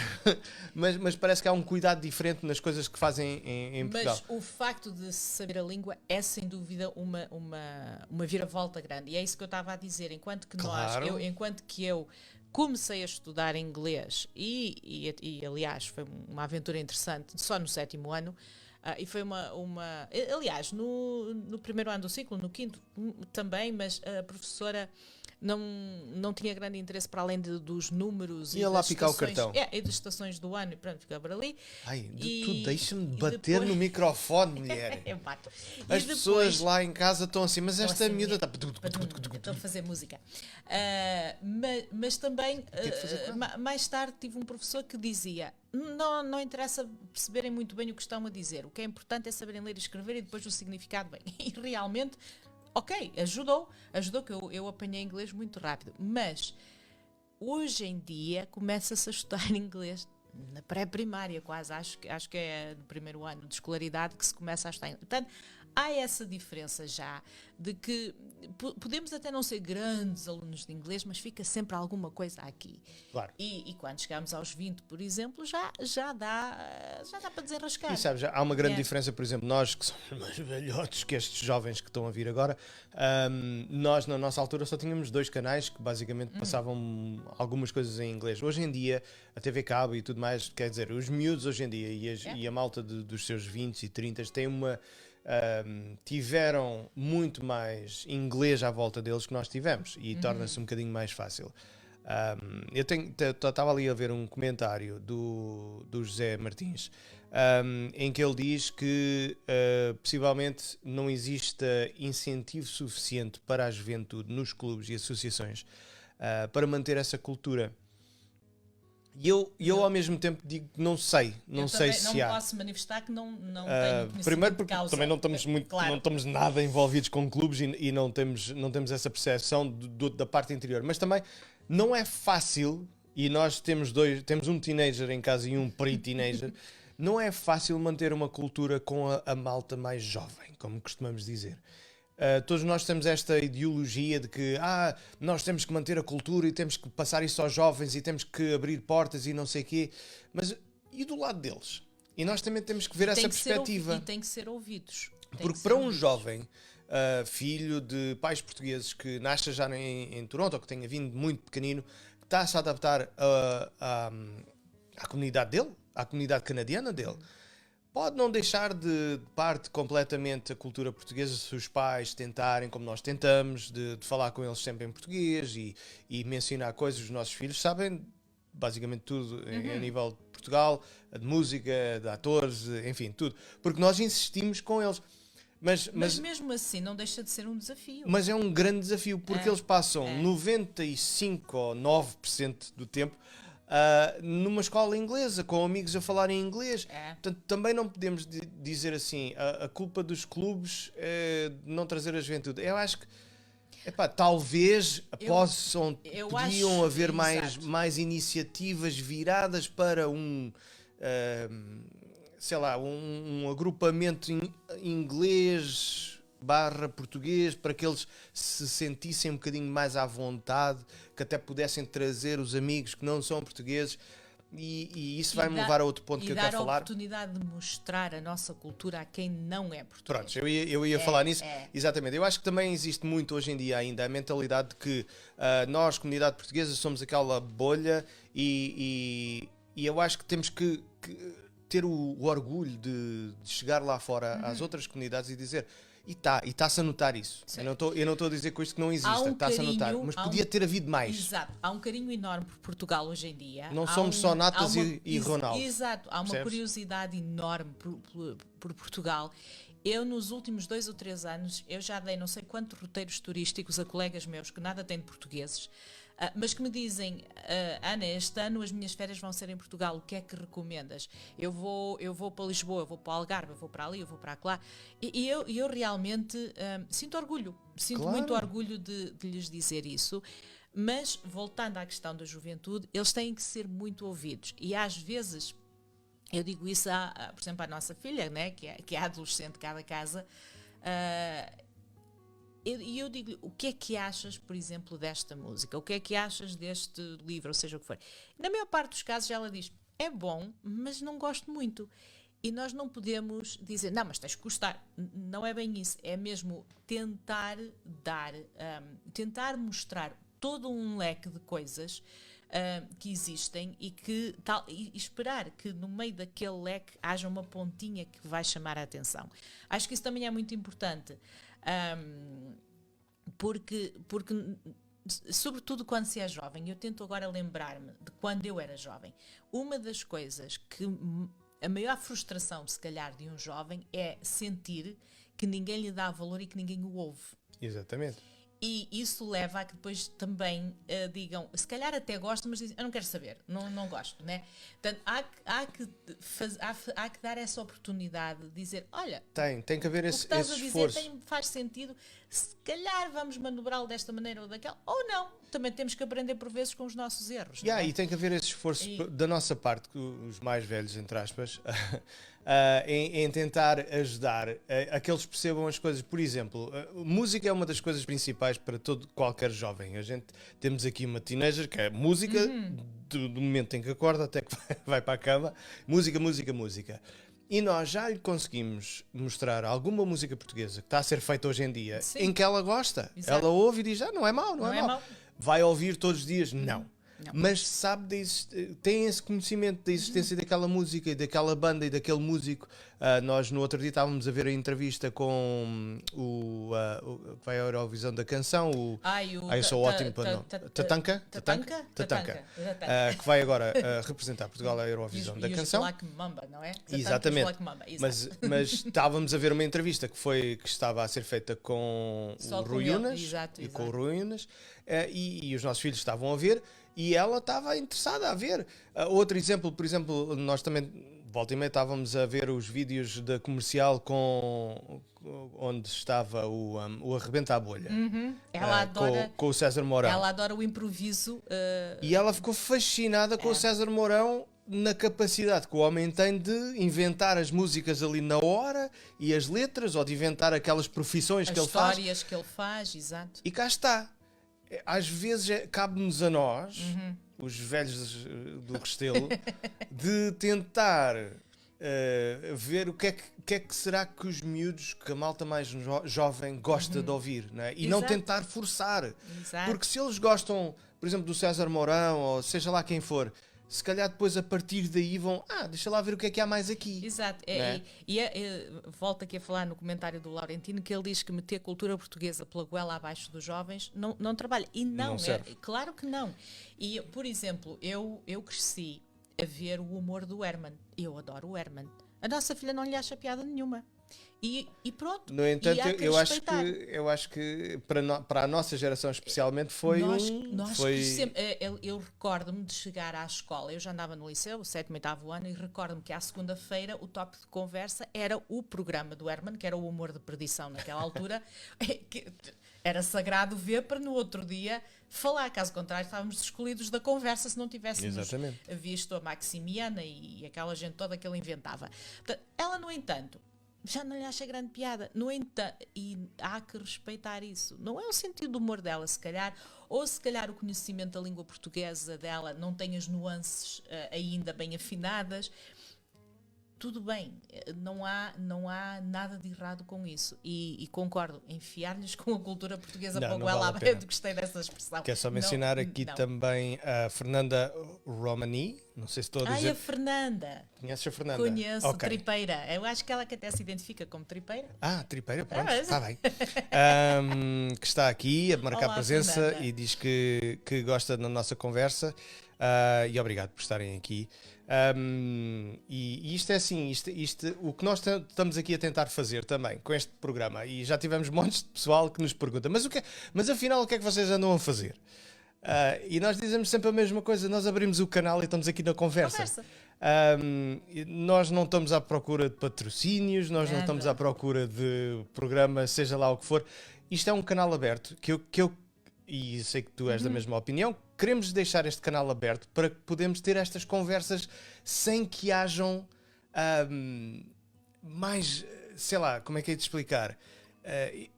mas parece que há um cuidado diferente nas coisas que fazem em Portugal. Mas o facto de saber a língua é sem dúvida uma viravolta grande. E é isso que eu estava a dizer. Enquanto que Claro. enquanto que eu comecei a estudar inglês e aliás foi uma aventura interessante só no 7º ano. E foi aliás, no primeiro ano do ciclo, no 5º também, mas a professora não tinha grande interesse para além dos números Ia e lá das picar o estações, cartão. e das estações do ano e pronto, ficava por ali. Ai, E- tu deixa-me e bater depois- no microfone, mulher. Eu bato. As pessoas lá em casa estão assim, mas esta assim, miúda está... Estão a fazer música. Mas também, de fazer com ela. mais tarde, tive um professor que dizia: não interessa perceberem muito bem o que estão a dizer, o que é importante é saberem ler e escrever e depois o significado bem. E realmente, ok, ajudou que eu apanhei inglês muito rápido. Mas hoje em dia começa-se a estudar inglês na pré-primária, quase. Acho que é no primeiro ano de escolaridade que se começa a estudar inglês. Portanto, há essa diferença já de que podemos até não ser grandes alunos de inglês, mas fica sempre alguma coisa aqui. Claro. E quando chegamos aos 20, por exemplo, já dá para desenrascar. E sabes, há uma grande É. diferença, por exemplo, nós que somos mais velhotes que estes jovens que estão a vir agora, nós na nossa altura só tínhamos 2 canais que basicamente passavam algumas coisas em inglês. Hoje em dia, a TV Cabo e tudo mais, quer dizer, os miúdos hoje em dia e a malta dos seus 20 e 30 têm tiveram muito mais inglês à volta deles que nós tivemos e torna-se um bocadinho mais fácil. Eu estava ali a ver um comentário do José Martins em que ele diz que possivelmente não exista incentivo suficiente para a juventude nos clubes e associações para manter essa cultura. E eu ao mesmo tempo digo que não sei Eu se também há. não posso manifestar que não tenho conhecimento Primeiro de porque causa. também não estamos Claro. não estamos nada envolvidos com clubes e não temos essa percepção da parte interior. Mas também não é fácil, e nós temos um teenager em casa e um pre-teenager, não é fácil manter uma cultura com a malta mais jovem, como costumamos dizer. Todos nós temos esta ideologia de que nós temos que manter a cultura e temos que passar isso aos jovens e temos que abrir portas e não sei o quê. Mas e do lado deles? E nós também temos que ver essa perspectiva. E tem que ser ouvidos. Porque para um jovem, filho de pais portugueses que nasce já em Toronto ou que tenha vindo muito pequenino, que está a se adaptar à comunidade dele, à comunidade canadiana dele, pode não deixar de parte completamente a cultura portuguesa se os pais tentarem, como nós tentamos, de falar com eles sempre em português e mencionar coisas. Os nossos filhos sabem basicamente tudo a nível de Portugal, de música, de atores, enfim, tudo. Porque nós insistimos com eles. Mas mesmo assim não deixa de ser um desafio. Mas é um grande desafio, porque eles passam 95 ou 9% do tempo numa escola inglesa, com amigos a falar em inglês. Portanto, também não podemos dizer assim, a culpa dos clubes é não trazer a juventude. Eu acho que talvez podiam haver mais iniciativas viradas para sei lá, um agrupamento inglês / português, para que eles se sentissem um bocadinho mais à vontade, que até pudessem trazer os amigos que não são portugueses, e isso vai-me levar a outro ponto que eu quero falar. E dar a oportunidade de mostrar a nossa cultura a quem não é português. Pronto, eu ia falar nisso. Exatamente. Eu acho que também existe muito hoje em dia ainda a mentalidade de que nós, comunidade portuguesa, somos aquela bolha e eu acho que temos que ter o orgulho de chegar lá fora às outras comunidades e dizer. E está-se a notar isso. Eu não estou a dizer com isto que não exista, está-se a notar. Mas podia ter havido mais. Exato. Há um carinho enorme por Portugal hoje em dia. Não somos só Natas e Ronaldo. Exato. Há uma Percebes? curiosidade enorme por Portugal. Eu, nos últimos 2 ou 3 anos, eu já dei não sei quantos roteiros turísticos a colegas meus que nada têm de portugueses, mas que me dizem, Ana, este ano as minhas férias vão ser em Portugal, o que é que recomendas? Eu vou para Lisboa, eu vou para o Algarve, eu vou para ali, eu vou para lá. E eu realmente sinto orgulho, sinto muito orgulho de lhes dizer isso. Mas, voltando à questão da juventude, eles têm que ser muito ouvidos. E às vezes, eu digo isso, por exemplo, à nossa filha, né, que é a adolescente de cada casa, e eu digo-lhe, o que é que achas, por exemplo, desta música? O que é que achas deste livro, ou seja o que for? Na maior parte dos casos ela diz, é bom, mas não gosto muito. E nós não podemos dizer, não, mas tens que gostar. Não é bem isso. É mesmo tentar tentar mostrar todo um leque de coisas que existem e esperar que no meio daquele leque haja uma pontinha que vai chamar a atenção. Acho que isso também é muito importante. Porque sobretudo quando se é jovem, eu tento agora lembrar-me de quando eu era jovem. Uma das coisas que a maior frustração, se calhar, de um jovem é sentir que ninguém lhe dá valor e que ninguém o ouve. Exatamente. E isso leva a que depois também digam, se calhar até gostam, mas dizem, eu não quero saber, não gosto, né? Portanto, há que dar essa oportunidade de dizer, olha, Tem que haver esse o que estás a esforço. dizer faz sentido, se calhar vamos manobrá-lo desta maneira ou daquela, ou não, também temos que aprender por vezes com os nossos erros. Não é? E tem que haver esse esforço da nossa parte, os mais velhos, entre aspas, em tentar ajudar a que eles percebam as coisas. Por exemplo, música é uma das coisas principais para qualquer jovem. A gente temos aqui uma teenager que é música do momento em que acorda até que vai para a cama. Música, música, música. E nós já lhe conseguimos mostrar alguma música portuguesa que está a ser feita hoje em dia, Sim. em que ela gosta. Exato. Ela ouve e diz, não é mau, não é mau. Vai ouvir todos os dias? Não. Mas sabe, tem esse conhecimento da existência daquela música e daquela banda e daquele músico. Nós no outro dia estávamos a ver a entrevista com o que vai à Eurovisão da canção, eu sou ótimo para não. Tatanka, que vai agora representar Portugal à Eurovisão da canção. Black Mamba, não é? Exatamente. Black Mamba, Mas estávamos a ver uma entrevista que estava a ser feita com Só o com Rui ele, Unas exato. com o Rui Unas, e os nossos filhos estavam a ver e ela estava interessada a ver. Outro exemplo, por exemplo, nós também volta e meia estávamos a ver os vídeos da comercial onde estava o Arrebenta a Bolha. Ela adora, com o César Mourão. Ela adora o improviso. E ela ficou fascinada com o César Mourão na capacidade que o homem tem de inventar as músicas ali na hora e as letras, ou de inventar aquelas profissões que ele faz. As histórias que ele faz, exato. E cá está. Às vezes cabe-nos a nós, os velhos do Restelo, de tentar ver o que é que será que os miúdos, que a malta mais jovem gosta de ouvir, não é? E não tentar forçar. Exato. Porque se eles gostam, por exemplo, do César Mourão, ou seja lá quem for, se calhar depois a partir daí vão, deixa lá ver o que há mais aqui. Exato. Volto aqui a falar no comentário do Laurentino que ele diz que meter cultura portuguesa pela goela abaixo dos jovens não trabalha. E não serve. Claro que não. E, por exemplo, eu cresci a ver o humor do Herman. Eu adoro o Herman. A nossa filha não lhe acha piada nenhuma. E pronto. No entanto, eu eu acho que para a nossa geração especialmente foi nós crescemos. Eu recordo-me de chegar à escola, eu já andava no liceu, o 7º e 8º ano, e recordo-me que à segunda-feira o tópico de conversa era o programa do Herman, que era o humor de perdição naquela altura, que era sagrado ver para no outro dia falar, caso contrário estávamos excluídos da conversa se não tivéssemos visto a Maximiana e aquela gente toda que ele inventava. Portanto, ela, no entanto, já não lhe acha grande piada. No entanto, e há que respeitar isso. Não é o sentido do humor dela, se calhar, ou se calhar o conhecimento da língua portuguesa dela não tem as nuances ainda bem afinadas. tudo bem, não há nada de errado com isso. E concordo, enfiar-lhes com a cultura portuguesa Não, para o não goela vale a aberta, pena. gostei dessa expressão. Quero só mencionar Não, aqui não. também a Fernanda Romani. Não sei se estou a Ai, dizer. a Fernanda. Conheces a Fernanda? Conheço, Ok. tripeira. Eu acho que ela que até se identifica como tripeira. Ah, tripeira, pronto, mas- está bem. Que está aqui a marcar Olá, presença Fernanda. e diz que gosta da nossa conversa. E obrigado por estarem aqui. E isto é assim, o que nós estamos aqui a tentar fazer também com este programa, e já tivemos montes de pessoal que nos pergunta, mas afinal o que é que vocês andam a fazer? E nós dizemos sempre a mesma coisa, nós abrimos o canal e estamos aqui na conversa. E nós não estamos à procura de patrocínios, nós não Nada. estamos à procura de programa, seja lá o que for. Isto é um canal aberto que eu e sei que tu és da mesma opinião, queremos deixar este canal aberto para que podemos ter estas conversas sem que hajam mais, sei lá, como é que é de explicar?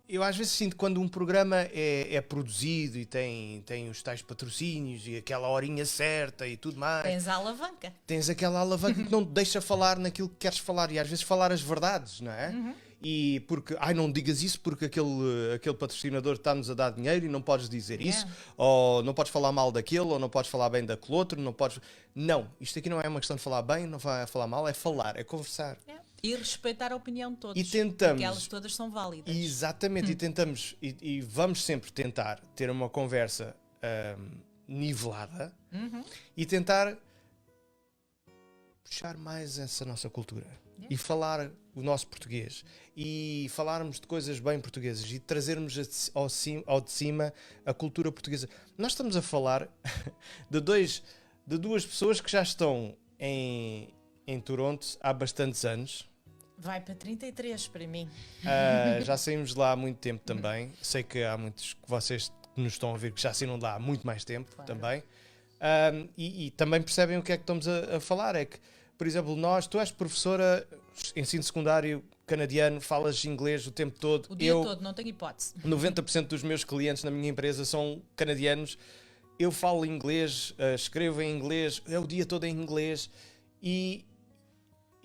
Eu às vezes sinto que quando um programa é produzido e tem os tais patrocínios e aquela horinha certa e tudo mais, Tens a alavanca. tens aquela alavanca que não te deixa falar naquilo que queres falar e às vezes falar as verdades, não é? E porque, não digas isso porque aquele patrocinador está-nos a dar dinheiro e não podes dizer isso, ou não podes falar mal daquele, ou não podes falar bem daquele outro, não podes... Não, isto aqui não é uma questão de falar bem, não vai falar mal, é falar, é conversar. E respeitar a opinião de todos. E tentamos- Porque elas todas são válidas. Exatamente, e tentamos, e vamos sempre tentar ter uma conversa nivelada e tentar puxar mais essa nossa cultura e falar o nosso português e falarmos de coisas bem portuguesas e trazermos ao de cima a cultura portuguesa. Nós estamos a falar de duas pessoas que já estão em Toronto há bastantes anos. Vai para 33 para mim. Já saímos de lá há muito tempo também. Sei que há muitos que vocês que nos estão a ouvir que já saíram de lá há muito mais tempo também. E também percebem o que é que estamos a falar. É que, por exemplo, tu és professora, ensino secundário canadiano, falas inglês o tempo todo. O dia todo, não tenho hipótese. 90% dos meus clientes na minha empresa são canadianos. Eu falo inglês, escrevo em inglês, é o dia todo em inglês. E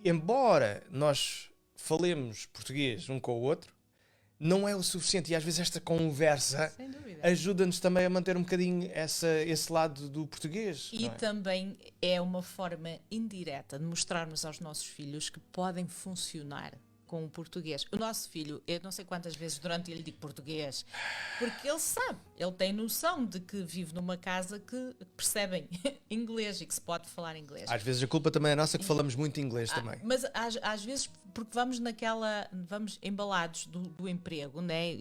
embora nós falemos português um com o outro, não é o suficiente. E às vezes esta conversa Sem dúvida. ajuda-nos também a manter um bocadinho esse lado do português. E não é? também é uma forma indireta de mostrarmos aos nossos filhos que podem funcionar com o português. O nosso filho, eu não sei quantas vezes durante ele digo português, porque ele sabe, ele tem noção de que vive numa casa que percebem inglês e que se pode falar inglês. Às vezes a culpa também é nossa que falamos muito inglês também. Mas às vezes, porque vamos embalados do emprego, né?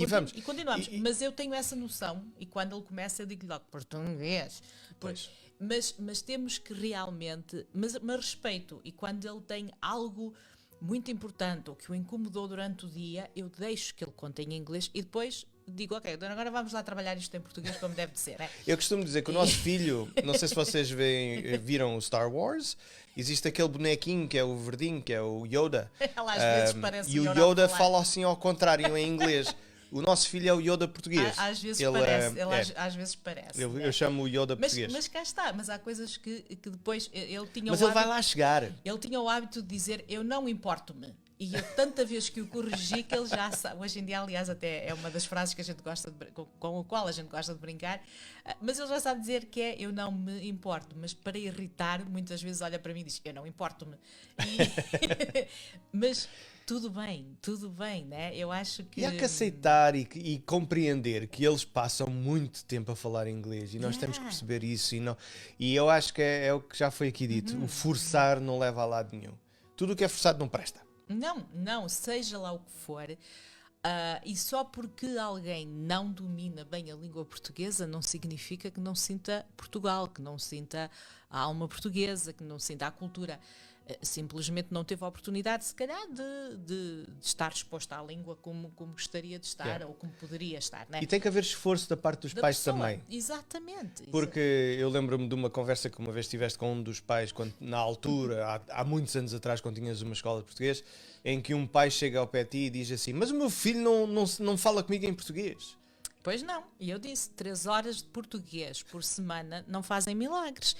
Vamos. E continuamos. E- Mas eu tenho essa noção e quando ele começa eu digo logo português. Pois. Mas temos que realmente, mas respeito, e quando ele tem algo muito importante ou que o incomodou durante o dia, eu deixo que ele conte em inglês e depois digo, ok, agora vamos lá trabalhar isto em português como deve de ser. Eu costumo dizer que o nosso filho, não sei se vocês viram o Star Wars, existe aquele bonequinho que é o verdinho, que é o Yoda. Ela às vezes parece E o a Yoda falar. fala assim ao contrário em inglês. O nosso filho é o Yoda português. Às vezes Ele parece, é- às vezes parece. Eu, né? eu chamo o Yoda português. Mas cá está, mas há coisas que depois ele tinha Mas o ele vai hábito, lá chegar. ele tinha o hábito de dizer eu não importo-me. E eu tanta vez que o corrigi que ele já sabe. Hoje em dia, aliás, até é uma das frases que a gente gosta com a qual a gente gosta de brincar. Mas ele já sabe dizer que é eu não me importo. Mas para irritar, muitas vezes olha para mim e diz eu não importo-me. Mas tudo bem, né? Eu acho que... E há que aceitar e compreender que eles passam muito tempo a falar inglês e nós temos que perceber isso. E eu acho que é o que já foi aqui dito. O forçar não leva a lado nenhum. Tudo o que é forçado não presta. Não, seja lá o que for, e só porque alguém não domina bem a língua portuguesa não significa que não sinta Portugal, que não sinta a alma portuguesa, que não sinta a cultura. Simplesmente não teve a oportunidade, se calhar, de estar exposta à língua como gostaria de estar ou como poderia estar. Né? E tem que haver esforço da parte dos Da pais pessoa. também. Exatamente. Porque eu lembro-me de uma conversa que uma vez tiveste com um dos pais, na altura, há muitos anos atrás, quando tinhas uma escola de português, em que um pai chega ao pé de ti e diz assim: mas o meu filho não fala comigo em português. Pois não. E eu disse, 3 horas de português por semana não fazem milagres.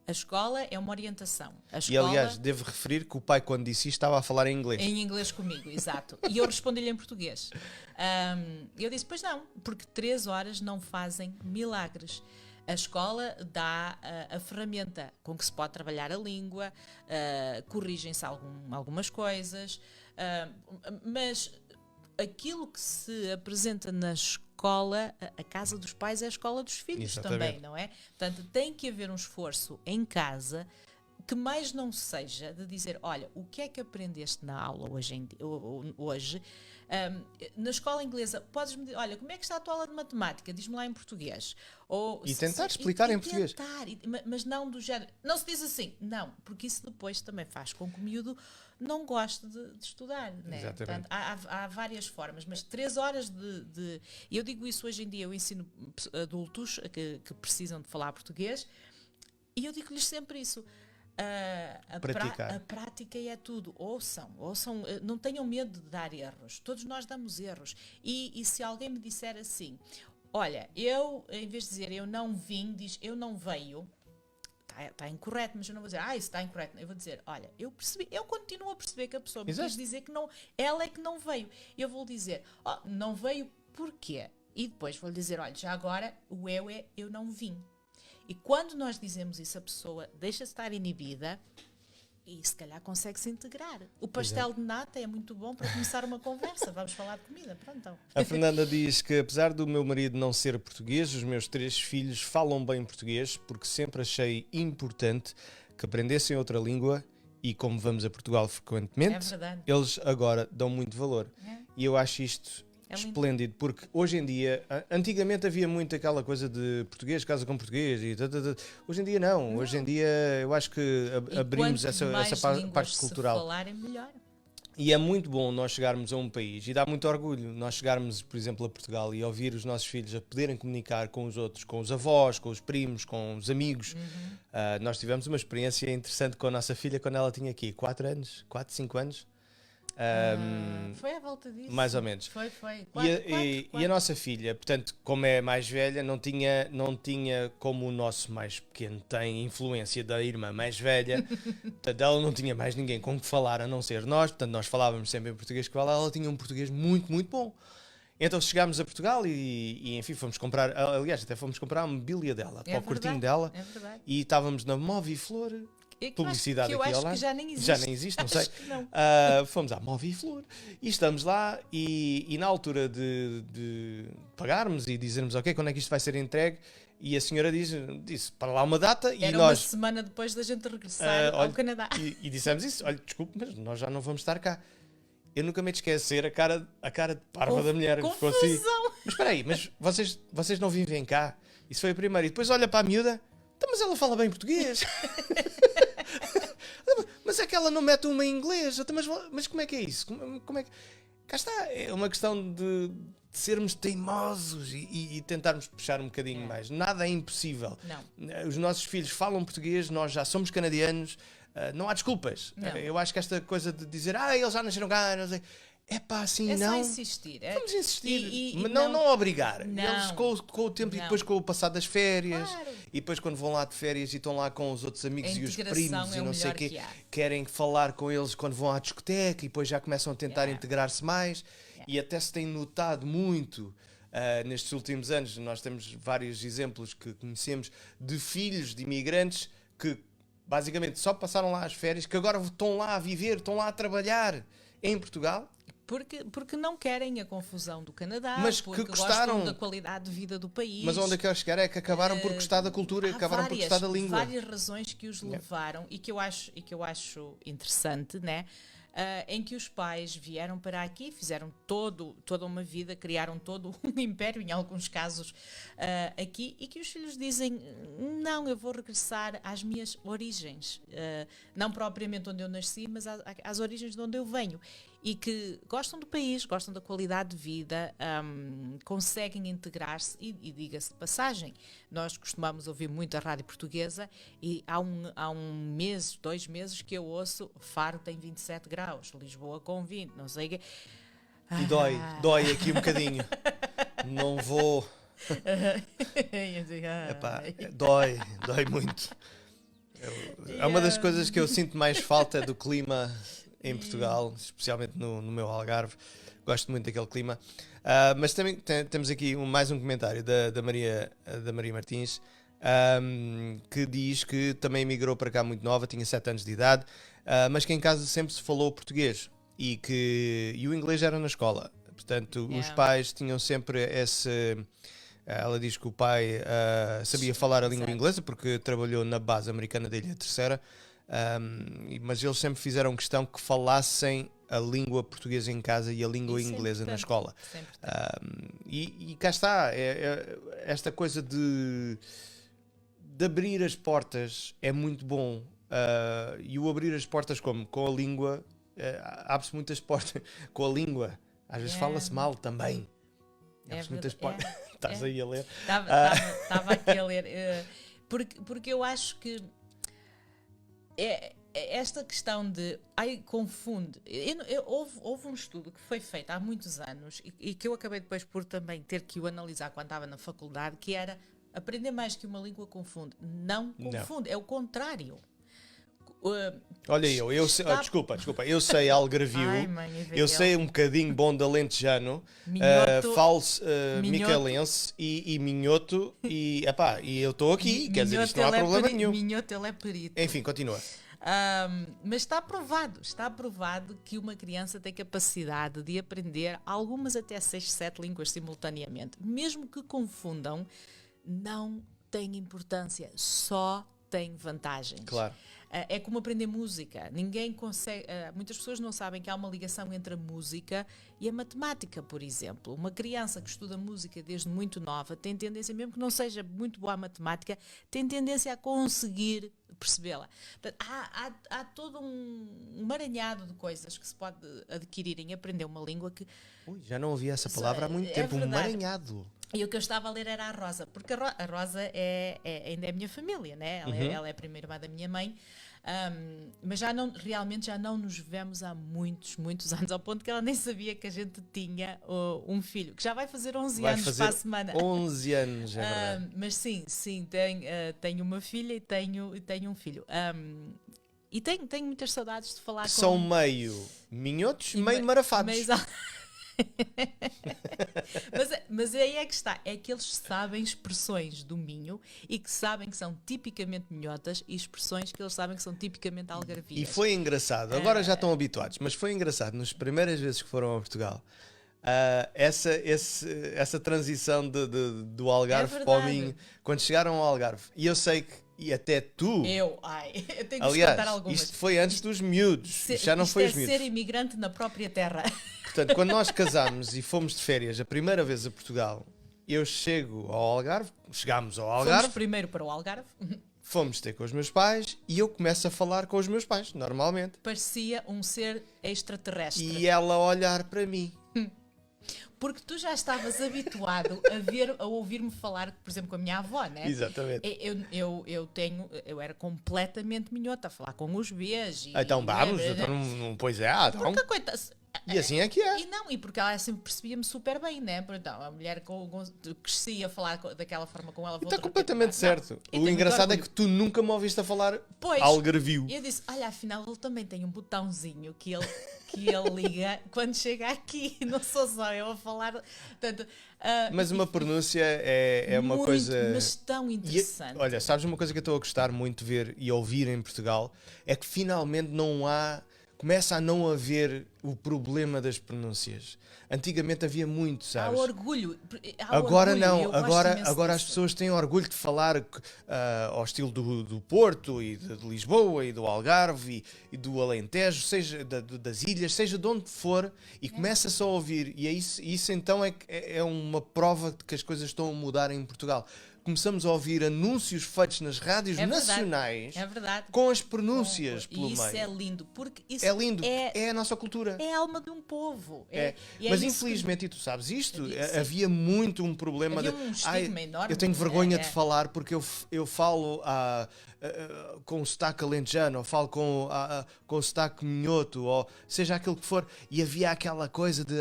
A escola é uma orientação. A E escola, aliás, devo referir que o pai, quando disse isto, estava a falar em inglês. em inglês comigo, exato. E eu respondi-lhe em português. Eu disse, pois não, porque 3 horas não fazem milagres. A escola dá a ferramenta com que se pode trabalhar a língua, corrigem-se algumas coisas, mas aquilo que se apresenta na escola, a casa dos pais é a escola dos filhos. Exatamente. Também, não é? Portanto, tem que haver um esforço em casa que mais não seja de dizer, olha, o que é que aprendeste na aula hoje? Na escola inglesa, podes-me dizer, olha, como é que está a tua aula de matemática? Diz-me lá em português. E tentar explicar em português. Mas não do género. Não se diz assim, não, porque isso depois também faz com que o miúdo não goste de estudar. Né? Exatamente. Portanto, há várias formas, mas 3 horas e eu digo isso hoje em dia, eu ensino adultos que precisam de falar português e eu digo-lhes sempre isso. A prática é tudo. Ouçam, não tenham medo de dar erros. Todos nós damos erros. E se alguém me disser assim, olha, eu, em vez de dizer eu não vim, diz eu não veio, está incorreto, mas eu não vou dizer, isso está incorreto. Eu vou dizer, olha, eu continuo a perceber que a pessoa me quis dizer que não, ela é que não veio. Eu vou dizer, não veio porquê? E depois vou-lhe dizer, olha, já agora o eu é eu não vim. E quando nós dizemos isso, a pessoa deixa de estar inibida e se calhar consegue-se integrar. O pastel de nata é muito bom para começar uma conversa. Vamos falar de comida, pronto. Então. A Fernanda diz que apesar do meu marido não ser português, os meus 3 filhos falam bem português porque sempre achei importante que aprendessem outra língua e como vamos a Portugal frequentemente, eles agora dão muito valor. E eu acho isto esplêndido, porque hoje em dia, antigamente havia muito aquela coisa de português, casa com português, e hoje em dia não. Hoje em dia eu acho que abrimos essa parte cultural. Se falarem, melhor. E é muito bom nós chegarmos a um país, e dá muito orgulho nós chegarmos, por exemplo, a Portugal e ouvir os nossos filhos a poderem comunicar com os outros, com os avós, com os primos, com os amigos. Nós tivemos uma experiência interessante com a nossa filha quando ela tinha aqui 4 anos, 4, 5 anos. Foi à volta disso. Mais ou menos. Foi. E a nossa filha, portanto, como é mais velha, não tinha como o nosso mais pequeno tem influência da irmã mais velha. Portanto, ela não tinha mais ninguém com que falar a não ser nós. Portanto, nós falávamos sempre em português com ela. Ela tinha um português muito, muito bom. Então chegámos a Portugal e enfim, fomos comprar, aliás, até fomos comprar a mobília dela, para o quartinho dela. É verdade. E estávamos na Moviflor. Publicidade que aqui ao lado. Que já nem existe. Já nem existe, não sei. Fomos à Moviflor e estamos lá e na altura de pagarmos e dizermos ok, quando é que isto vai ser entregue, e a senhora disse para lá uma data. Era e nós, uma semana depois da gente regressar ao Canadá. E dissemos isso, olha, desculpe, mas nós já não vamos estar cá. Eu nunca me esquecer a cara de parva da mulher. Ficou assim. Mas espera aí, mas vocês não vivem cá? Isso foi a primeira. E depois olha para a miúda, mas ela fala bem português. Mas é que ela não mete uma em inglês. Mas como é que é isso? Como é que... Cá está, é uma questão de sermos teimosos e tentarmos puxar um bocadinho mais. Nada é impossível. Não. Os nossos filhos falam português, nós já somos canadianos, não há desculpas. Não. Eu acho que esta coisa de dizer eles já nasceram cá, não sei... É pá, assim, não. É só insistir. Vamos insistir, mas não obrigar. Não. Eles com o tempo e depois com o passar das férias, claro. E depois quando vão lá de férias e estão lá com os outros amigos e os primos e não sei o quê, que querem falar com eles quando vão à discoteca e depois já começam a tentar integrar-se mais. E até se tem notado muito nestes últimos anos. Nós temos vários exemplos que conhecemos de filhos de imigrantes que basicamente só passaram lá as férias, que agora estão lá a viver, estão lá a trabalhar em Portugal. Porque não querem a confusão do Canadá, mas porque que gostaram gostam da qualidade de vida do país. Mas onde é que eu chegar é que acabaram por gostar da cultura, acabaram por gostar da língua. Há várias razões que os levaram e que eu acho interessante, né? Em que os pais vieram para aqui, fizeram toda uma vida, criaram todo um império, em alguns casos, aqui, e que os filhos dizem, não, eu vou regressar às minhas origens, não propriamente onde eu nasci, mas às origens de onde eu venho, e que gostam do país, gostam da qualidade de vida, conseguem integrar-se, e diga-se de passagem, nós costumamos ouvir muito a rádio portuguesa, e há um mês, 2 meses, que eu ouço Faro tem 27 graus, Lisboa com 20, não sei o quê. E dói aqui um bocadinho. Não vou... Epá, dói muito. É uma das coisas que eu sinto mais falta do clima em Portugal, especialmente no meu Algarve. Gosto muito daquele clima. Mas também temos aqui mais um comentário da Maria Martins, que diz que também emigrou para cá muito nova, tinha 7 anos de idade, mas que em casa sempre se falou português e o inglês era na escola. Portanto, os pais tinham sempre esse... Ela diz que o pai sabia falar a língua inglesa porque trabalhou na base americana da Ilha Terceira, mas eles sempre fizeram questão que falassem a língua portuguesa em casa e a língua inglesa na escola. E cá está, esta coisa de abrir as portas é muito bom. E o abrir as portas como? Com a língua, abre-se muitas portas. Com a língua, às vezes fala-se mal também. Abre-se muitas portas. Estás aí a ler? Estava aqui a ler. Porque eu acho que esta questão de... confunde. Houve um estudo que foi feito há muitos anos e que eu acabei depois por também ter que o analisar quando estava na faculdade, que era aprender mais que uma língua confunde. Não confunde, é o contrário. Olha, eu sei, desculpa, eu sei algarvio, eu sei um bocadinho bom de alentejano, falo micalense e minhoto, e eu estou aqui, quer dizer, isto não há problema nenhum. Minhoto, ele é perito. Enfim, continua. Mas está provado que uma criança tem capacidade de aprender algumas até 6, 7 línguas simultaneamente. Mesmo que confundam, não tem importância, só tem vantagens. Claro. É como aprender música. Ninguém consegue. Muitas pessoas não sabem que há uma ligação entre a música e a matemática, por exemplo. Uma criança que estuda música desde muito nova tem tendência, mesmo que não seja muito boa a matemática, tem tendência a conseguir percebê-la. Portanto, há todo um emaranhado de coisas que se pode adquirir em aprender uma língua que... Já não ouvi essa palavra há muito tempo, um emaranhado. E o que eu estava a ler era a Rosa, porque a Rosa ainda é minha família, né? Ela é a primeira irmã da minha mãe, mas realmente já não nos vemos há muitos muitos anos, ao ponto que ela nem sabia que a gente tinha um filho, que já vai fazer 11 anos para a semana. 11 anos, é verdade. Mas sim, tenho uma filha e tenho um filho. E tenho muitas saudades de falar com... São meio minhotos, meio marafados. Mas aí é que está, é que eles sabem expressões do Minho e que sabem que são tipicamente minhotas e expressões que eles sabem que são tipicamente algarvias. E foi engraçado, agora já estão habituados, mas foi engraçado nas primeiras vezes que foram a Portugal, essa transição do Algarve para o Minho, quando chegaram ao Algarve, e eu sei que, e até tu... Eu tenho que aliás, contar algumas. isto foi antes dos miúdos, já não foi os miúdos. Ser imigrante na própria terra. Portanto, quando nós casámos e fomos de férias a primeira vez a Portugal, eu chegámos ao Algarve. Fomos primeiro para o Algarve. Fomos ter com os meus pais e eu começo a falar com os meus pais, normalmente. Parecia um ser extraterrestre. E ela a olhar para mim. Porque tu já estavas habituado a ouvir-me falar, por exemplo, com a minha avó, né? Exatamente. Eu era completamente minhota a falar com os Bs. Então vamos, pois é, então. Porque, coitada, E assim é que é. E porque ela sempre percebia-me super bem, né? Então, a mulher crescia a falar daquela forma com ela. Está completamente certo. O engraçado é que tu nunca me ouviste a falar algarvio. E eu disse, olha, afinal ele também tem um botãozinho que ele liga quando chega aqui. Não sou só eu a falar. Portanto, mas uma pronúncia é uma coisa... Mas tão interessante. Olha, sabes uma coisa que eu estou a gostar muito de ver e ouvir em Portugal? É que finalmente começa a não haver o problema das pronúncias. Antigamente havia muito, sabes? Há orgulho. Agora não. Agora as disso. pessoas têm orgulho de falar ao estilo do Porto e de Lisboa e do Algarve e do Alentejo, seja das ilhas, seja de onde for, e começa-se a ouvir. E isso então é uma prova de que as coisas estão a mudar em Portugal. Começamos a ouvir anúncios feitos nas rádios nacionais com as pronúncias pelo meio. E isso é lindo, porque isso é lindo, é a nossa cultura. É a alma de um povo. Mas infelizmente, e tu sabes isto, havia muito um problema havia um estigma enorme. Eu tenho vergonha de falar porque eu falo com o sotaque alentejano, ou falo com o sotaque minhoto, ou seja aquilo que for, e havia aquela coisa de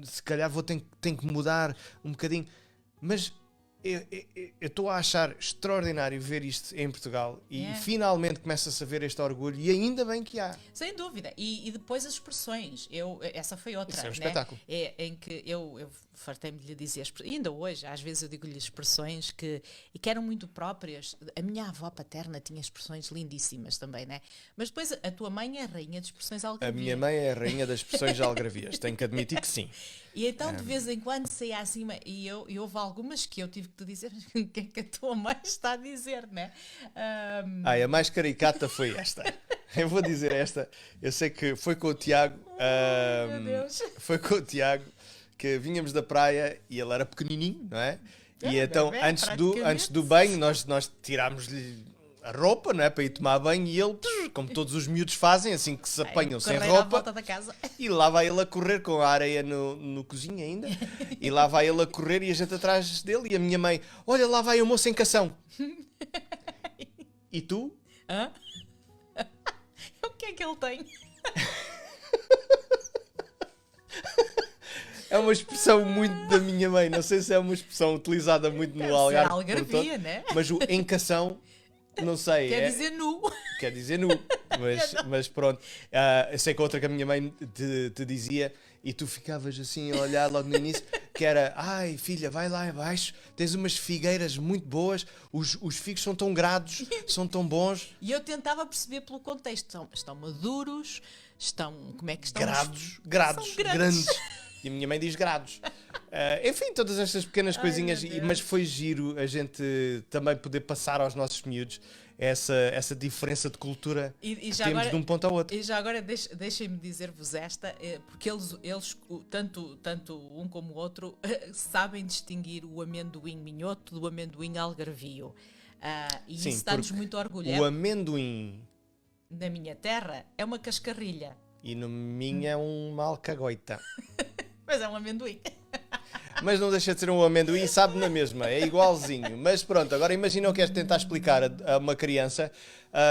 se calhar tenho que mudar um bocadinho, mas eu estou a achar extraordinário ver isto em Portugal e É. finalmente começa-se a ver este orgulho e ainda bem que há. Sem dúvida. E depois as expressões. Essa foi outra. Isso é um né? espetáculo. Em que eu fartei-me de lhe dizer, ainda hoje, às vezes eu digo-lhe expressões que eram muito próprias. A minha avó paterna tinha expressões lindíssimas também, né? Mas depois a tua mãe é a rainha de expressões A algarvias. minha mãe é a rainha das expressões algarvias, tenho que admitir que sim. E então de vez em quando saía acima e houve algumas que eu tive que te dizer o que é que a tua mãe está a dizer, né? A mais caricata foi esta. Eu vou dizer esta. Eu sei que foi com o Tiago. Meu Deus. Foi com o Tiago que vínhamos da praia e ele era pequenininho, não é? E então, bebé, antes do banho, nós tirámos-lhe a roupa, não é? Para ir tomar banho e ele, como todos os miúdos fazem, assim que se apanham sem Correr à roupa. volta da casa. E lá vai ele a correr com a areia no cozinho ainda. E lá vai ele a correr e a gente atrás dele. E a minha mãe, olha, lá vai o moço em cação. E tu? Hã? O que é que ele tem? É uma expressão muito da minha mãe. Não sei se é uma expressão utilizada muito no Algarve. Algarvia, né? Mas o em cação, não sei. Quer dizer nu. Quer dizer nu. Mas pronto. Eu sei que outra que a minha mãe te dizia e tu ficavas assim a olhar logo no início, que era, ai filha, vai lá abaixo, tens umas figueiras muito boas, os figos são tão grados, são tão bons. E eu tentava perceber pelo contexto. Estão maduros, como é que estão? Grados, São grandes. grandes. E a minha mãe diz grados. Enfim, todas estas pequenas coisinhas, meu Deus. mas foi giro a gente também poder passar aos nossos miúdos essa diferença de cultura E que já temos agora, de um ponto ao outro. e já agora deixem-me dizer-vos esta, porque eles tanto um como o outro, sabem distinguir o amendoim minhoto do amendoim algarvio. E Sim, isso dá-nos porque muito orgulho. O amendoim Na minha terra é uma cascarrilha, e no minho é uma alcagoita. mas é um amendoim. Mas não deixa de ser um amendoim, sabe na mesma, é igualzinho. Mas pronto, agora imagina o que és tentar explicar a uma criança.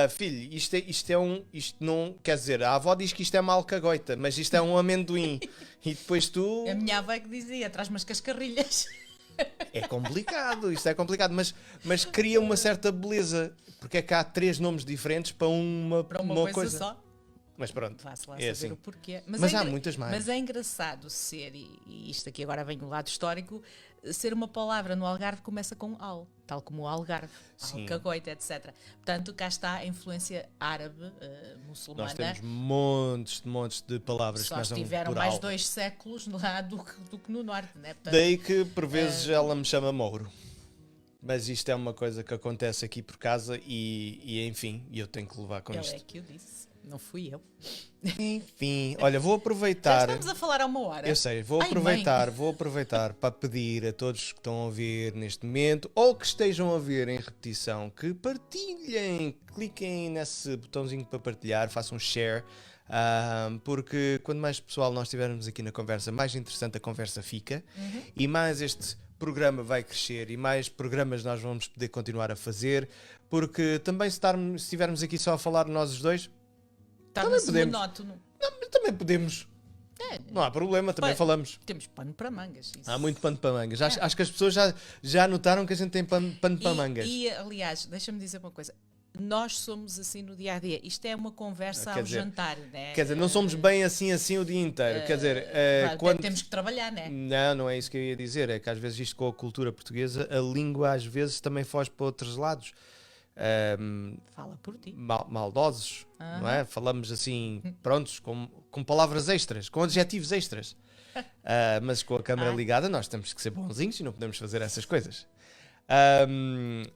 Filho, isto não, quer dizer, a avó diz que isto é uma alcagoita, mas isto é um amendoim. E depois tu... A minha avó é que dizia, traz umas cascarrilhas. É complicado, isto é complicado, mas cria uma certa beleza, porque é que há 3 nomes diferentes para uma Coisa só. Mas pronto, Vá-se lá é saber assim. o porquê. Mas há muitas mais. Mas é engraçado ser, e isto aqui agora vem o lado histórico, ser uma palavra no Algarve que começa com al, tal como o Algarve, Sim. alcagoita, etc. Portanto, cá está a influência árabe, muçulmana. Nós temos montes de palavras que Só começam estiveram por mais al. 2 séculos lá do que no norte, né? Portanto, Daí que por vezes ela me chama Mouro. Mas isto é uma coisa que acontece aqui por casa e enfim, eu tenho que levar com ele isto. é que o disse, não fui eu. Enfim, olha, vou Já aproveitar. estamos a falar há uma hora. Eu sei, vou Ai, aproveitar para pedir a todos que estão a ver neste momento ou que estejam a ver em repetição que partilhem, cliquem nesse botãozinho para partilhar, façam share, porque quanto mais pessoal nós tivermos aqui na conversa, mais interessante a conversa fica e mais este programa vai crescer e mais programas nós vamos poder continuar a fazer, porque também se estivermos aqui só a falar nós os dois, Torna-se podemos. monótono. mas também podemos. Não há problema, também Bem, falamos. Temos pano para mangas. Isso. Há muito pano para mangas. Acho que as pessoas já notaram que a gente tem pano para mangas. Aliás, deixa-me dizer uma coisa. Nós somos assim no dia a dia. Isto é uma conversa Quer ao dizer, jantar, né? Quer dizer, não somos bem assim o dia inteiro. Quer dizer, Claro, quando... temos que trabalhar, né? Não é isso que eu ia dizer. É que às vezes isto com a cultura portuguesa, a língua às vezes também foge para outros lados. Fala por ti. Maldosos, não é? Falamos assim, prontos, com palavras extras, com adjetivos extras. Mas com a câmara ligada nós temos que ser bonzinhos e não podemos fazer essas coisas.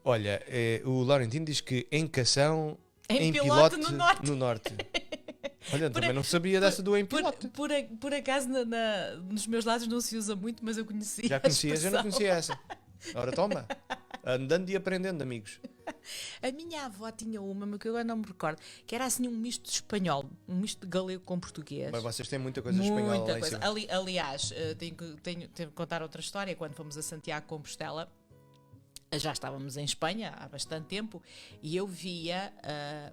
Olha, o Laurentino diz que em Cação, Em em Pilote, Pilote, no norte. Olha, também não sabia dessa do em Pilote. Por acaso, nos meus lados não se usa muito, mas eu conhecia. Já a conhecias? Eu não expressão. conhecia essa. Ora, toma. Andando e aprendendo, amigos. A minha avó tinha uma, mas que eu agora não me recordo, que era assim um misto de espanhol, um misto de galego com português. Mas vocês têm muita coisa espanhola Muita lá em coisa. cima. Aliás, tenho que contar outra história. Quando fomos a Santiago de Compostela, já estávamos em Espanha há bastante tempo e eu via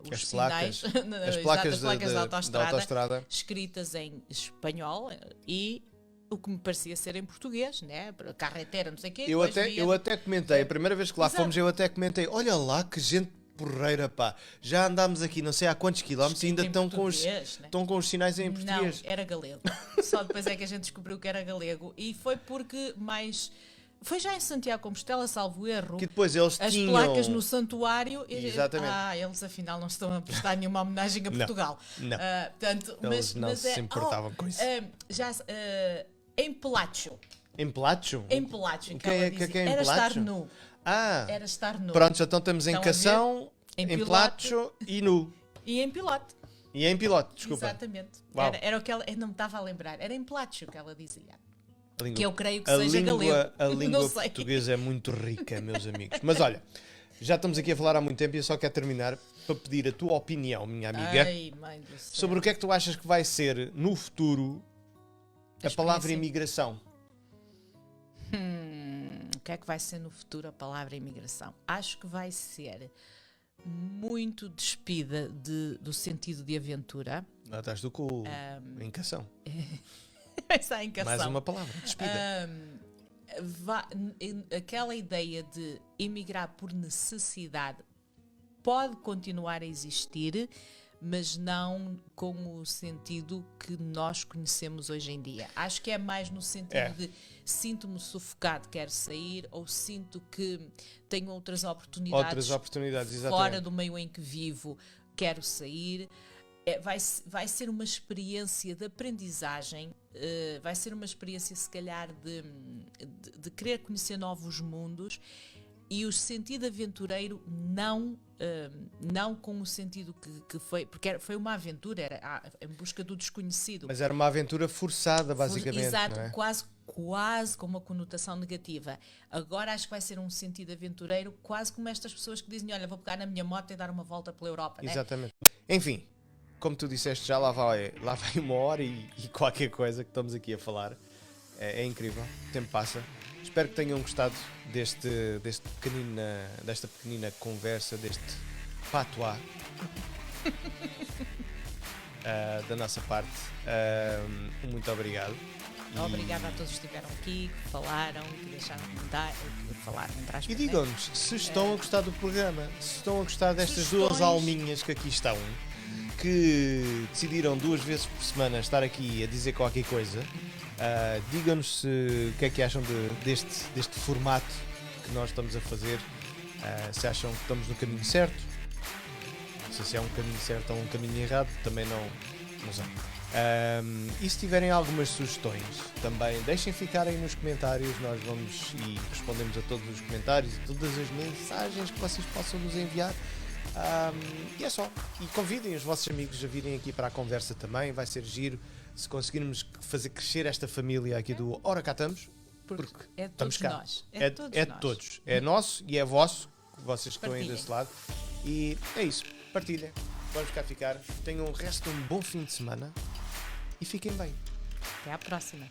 os As sinais, placas. As exato, placas as placas da da autoestrada. escritas em espanhol e o que me parecia ser em português, né? Carretera, não sei o quê. Eu até comentei, a primeira vez que lá Exato. fomos, eu até comentei, olha lá que gente porreira, pá. Já andámos aqui não sei há quantos quilómetros e ainda Escrito em estão português, né? com os sinais em português. Não, era galego. Só depois é que a gente descobriu que era galego. E foi porque mais... Foi já em Santiago de Compostela, salvo erro. Que depois eles As tinham... placas no santuário. Exatamente. Eles afinal não estão a prestar nenhuma homenagem a Portugal. não. Portanto, Eles não se importavam com isso. Em Pelacho. Em Pelacho? Em Pelacho. O que é em era estar Pelacho? nu. Ah, Era estar nu. pronto, então estamos em Estão a ver? Cação, Em em Pilote. Pelacho e nu. E em Pilote. E em Pilote, desculpa. Exatamente. Uau. Era o que ela. Eu não me estava a lembrar. Era em Pelacho que ela dizia. A língua- Que eu creio que a seja língua, galego. A Não língua sei. portuguesa é muito rica, meus amigos. Mas olha, já estamos aqui a falar há muito tempo e eu só quero terminar para pedir a tua opinião, minha amiga, Ai, mãe do céu. sobre o que é que tu achas que vai ser no futuro a palavra experiência. imigração. O que é que vai ser no futuro a palavra imigração? Acho que vai ser muito despida do sentido de aventura. Lá estás tu com o em Cação. Essa é em Mais uma palavra, despida. Aquela ideia de emigrar por necessidade pode continuar a existir, mas não com o sentido que nós conhecemos hoje em dia. Acho que é mais no sentido de sinto-me sufocado, quero sair, ou sinto que tenho outras oportunidades, Exatamente. fora do meio em que vivo, quero sair. Vai ser uma experiência de aprendizagem, vai ser uma experiência se calhar de querer conhecer novos mundos, e o sentido aventureiro não com o sentido que foi, porque foi uma aventura, era em busca do desconhecido. Mas era uma aventura forçada, basicamente. Exato, não é? quase com uma conotação negativa. Agora acho que vai ser um sentido aventureiro, quase como estas pessoas que dizem, olha, vou pegar na minha moto e dar uma volta pela Europa. Né? Exatamente. Enfim, como tu disseste, já lá vai 1 hora e qualquer coisa que estamos aqui a falar. É incrível, o tempo passa. Espero que tenham gostado desta pequenina conversa, deste patois da nossa parte. Muito obrigado. Obrigada a todos que estiveram aqui, que falaram, que deixaram comentar, que falaram entre aspas. E digam-nos se estão a gostar do programa, se estão a gostar destas Sugestões. duas alminhas que aqui estão, que decidiram 2 vezes por semana estar aqui a dizer qualquer coisa. Digam-nos o que é que acham deste formato que nós estamos a fazer. Se acham que estamos no caminho certo, não sei se é um caminho certo ou um caminho errado, também não sei. E se tiverem algumas sugestões, também deixem ficar aí nos comentários. Nós vamos e respondemos a todos os comentários e todas as mensagens que vocês possam nos enviar. E é só. E convidem os vossos amigos a virem aqui para a conversa também. Vai ser giro se conseguirmos fazer crescer esta família aqui do Ora Cá Estamos. Porque é de estamos todos cá. nós. É de todos. É nosso e é vosso. Vocês que estão aí Partilhem. desse lado. E é isso. Partilhem. Vamos cá ficar. Tenham o resto de um bom fim de semana. E fiquem bem. Até à próxima.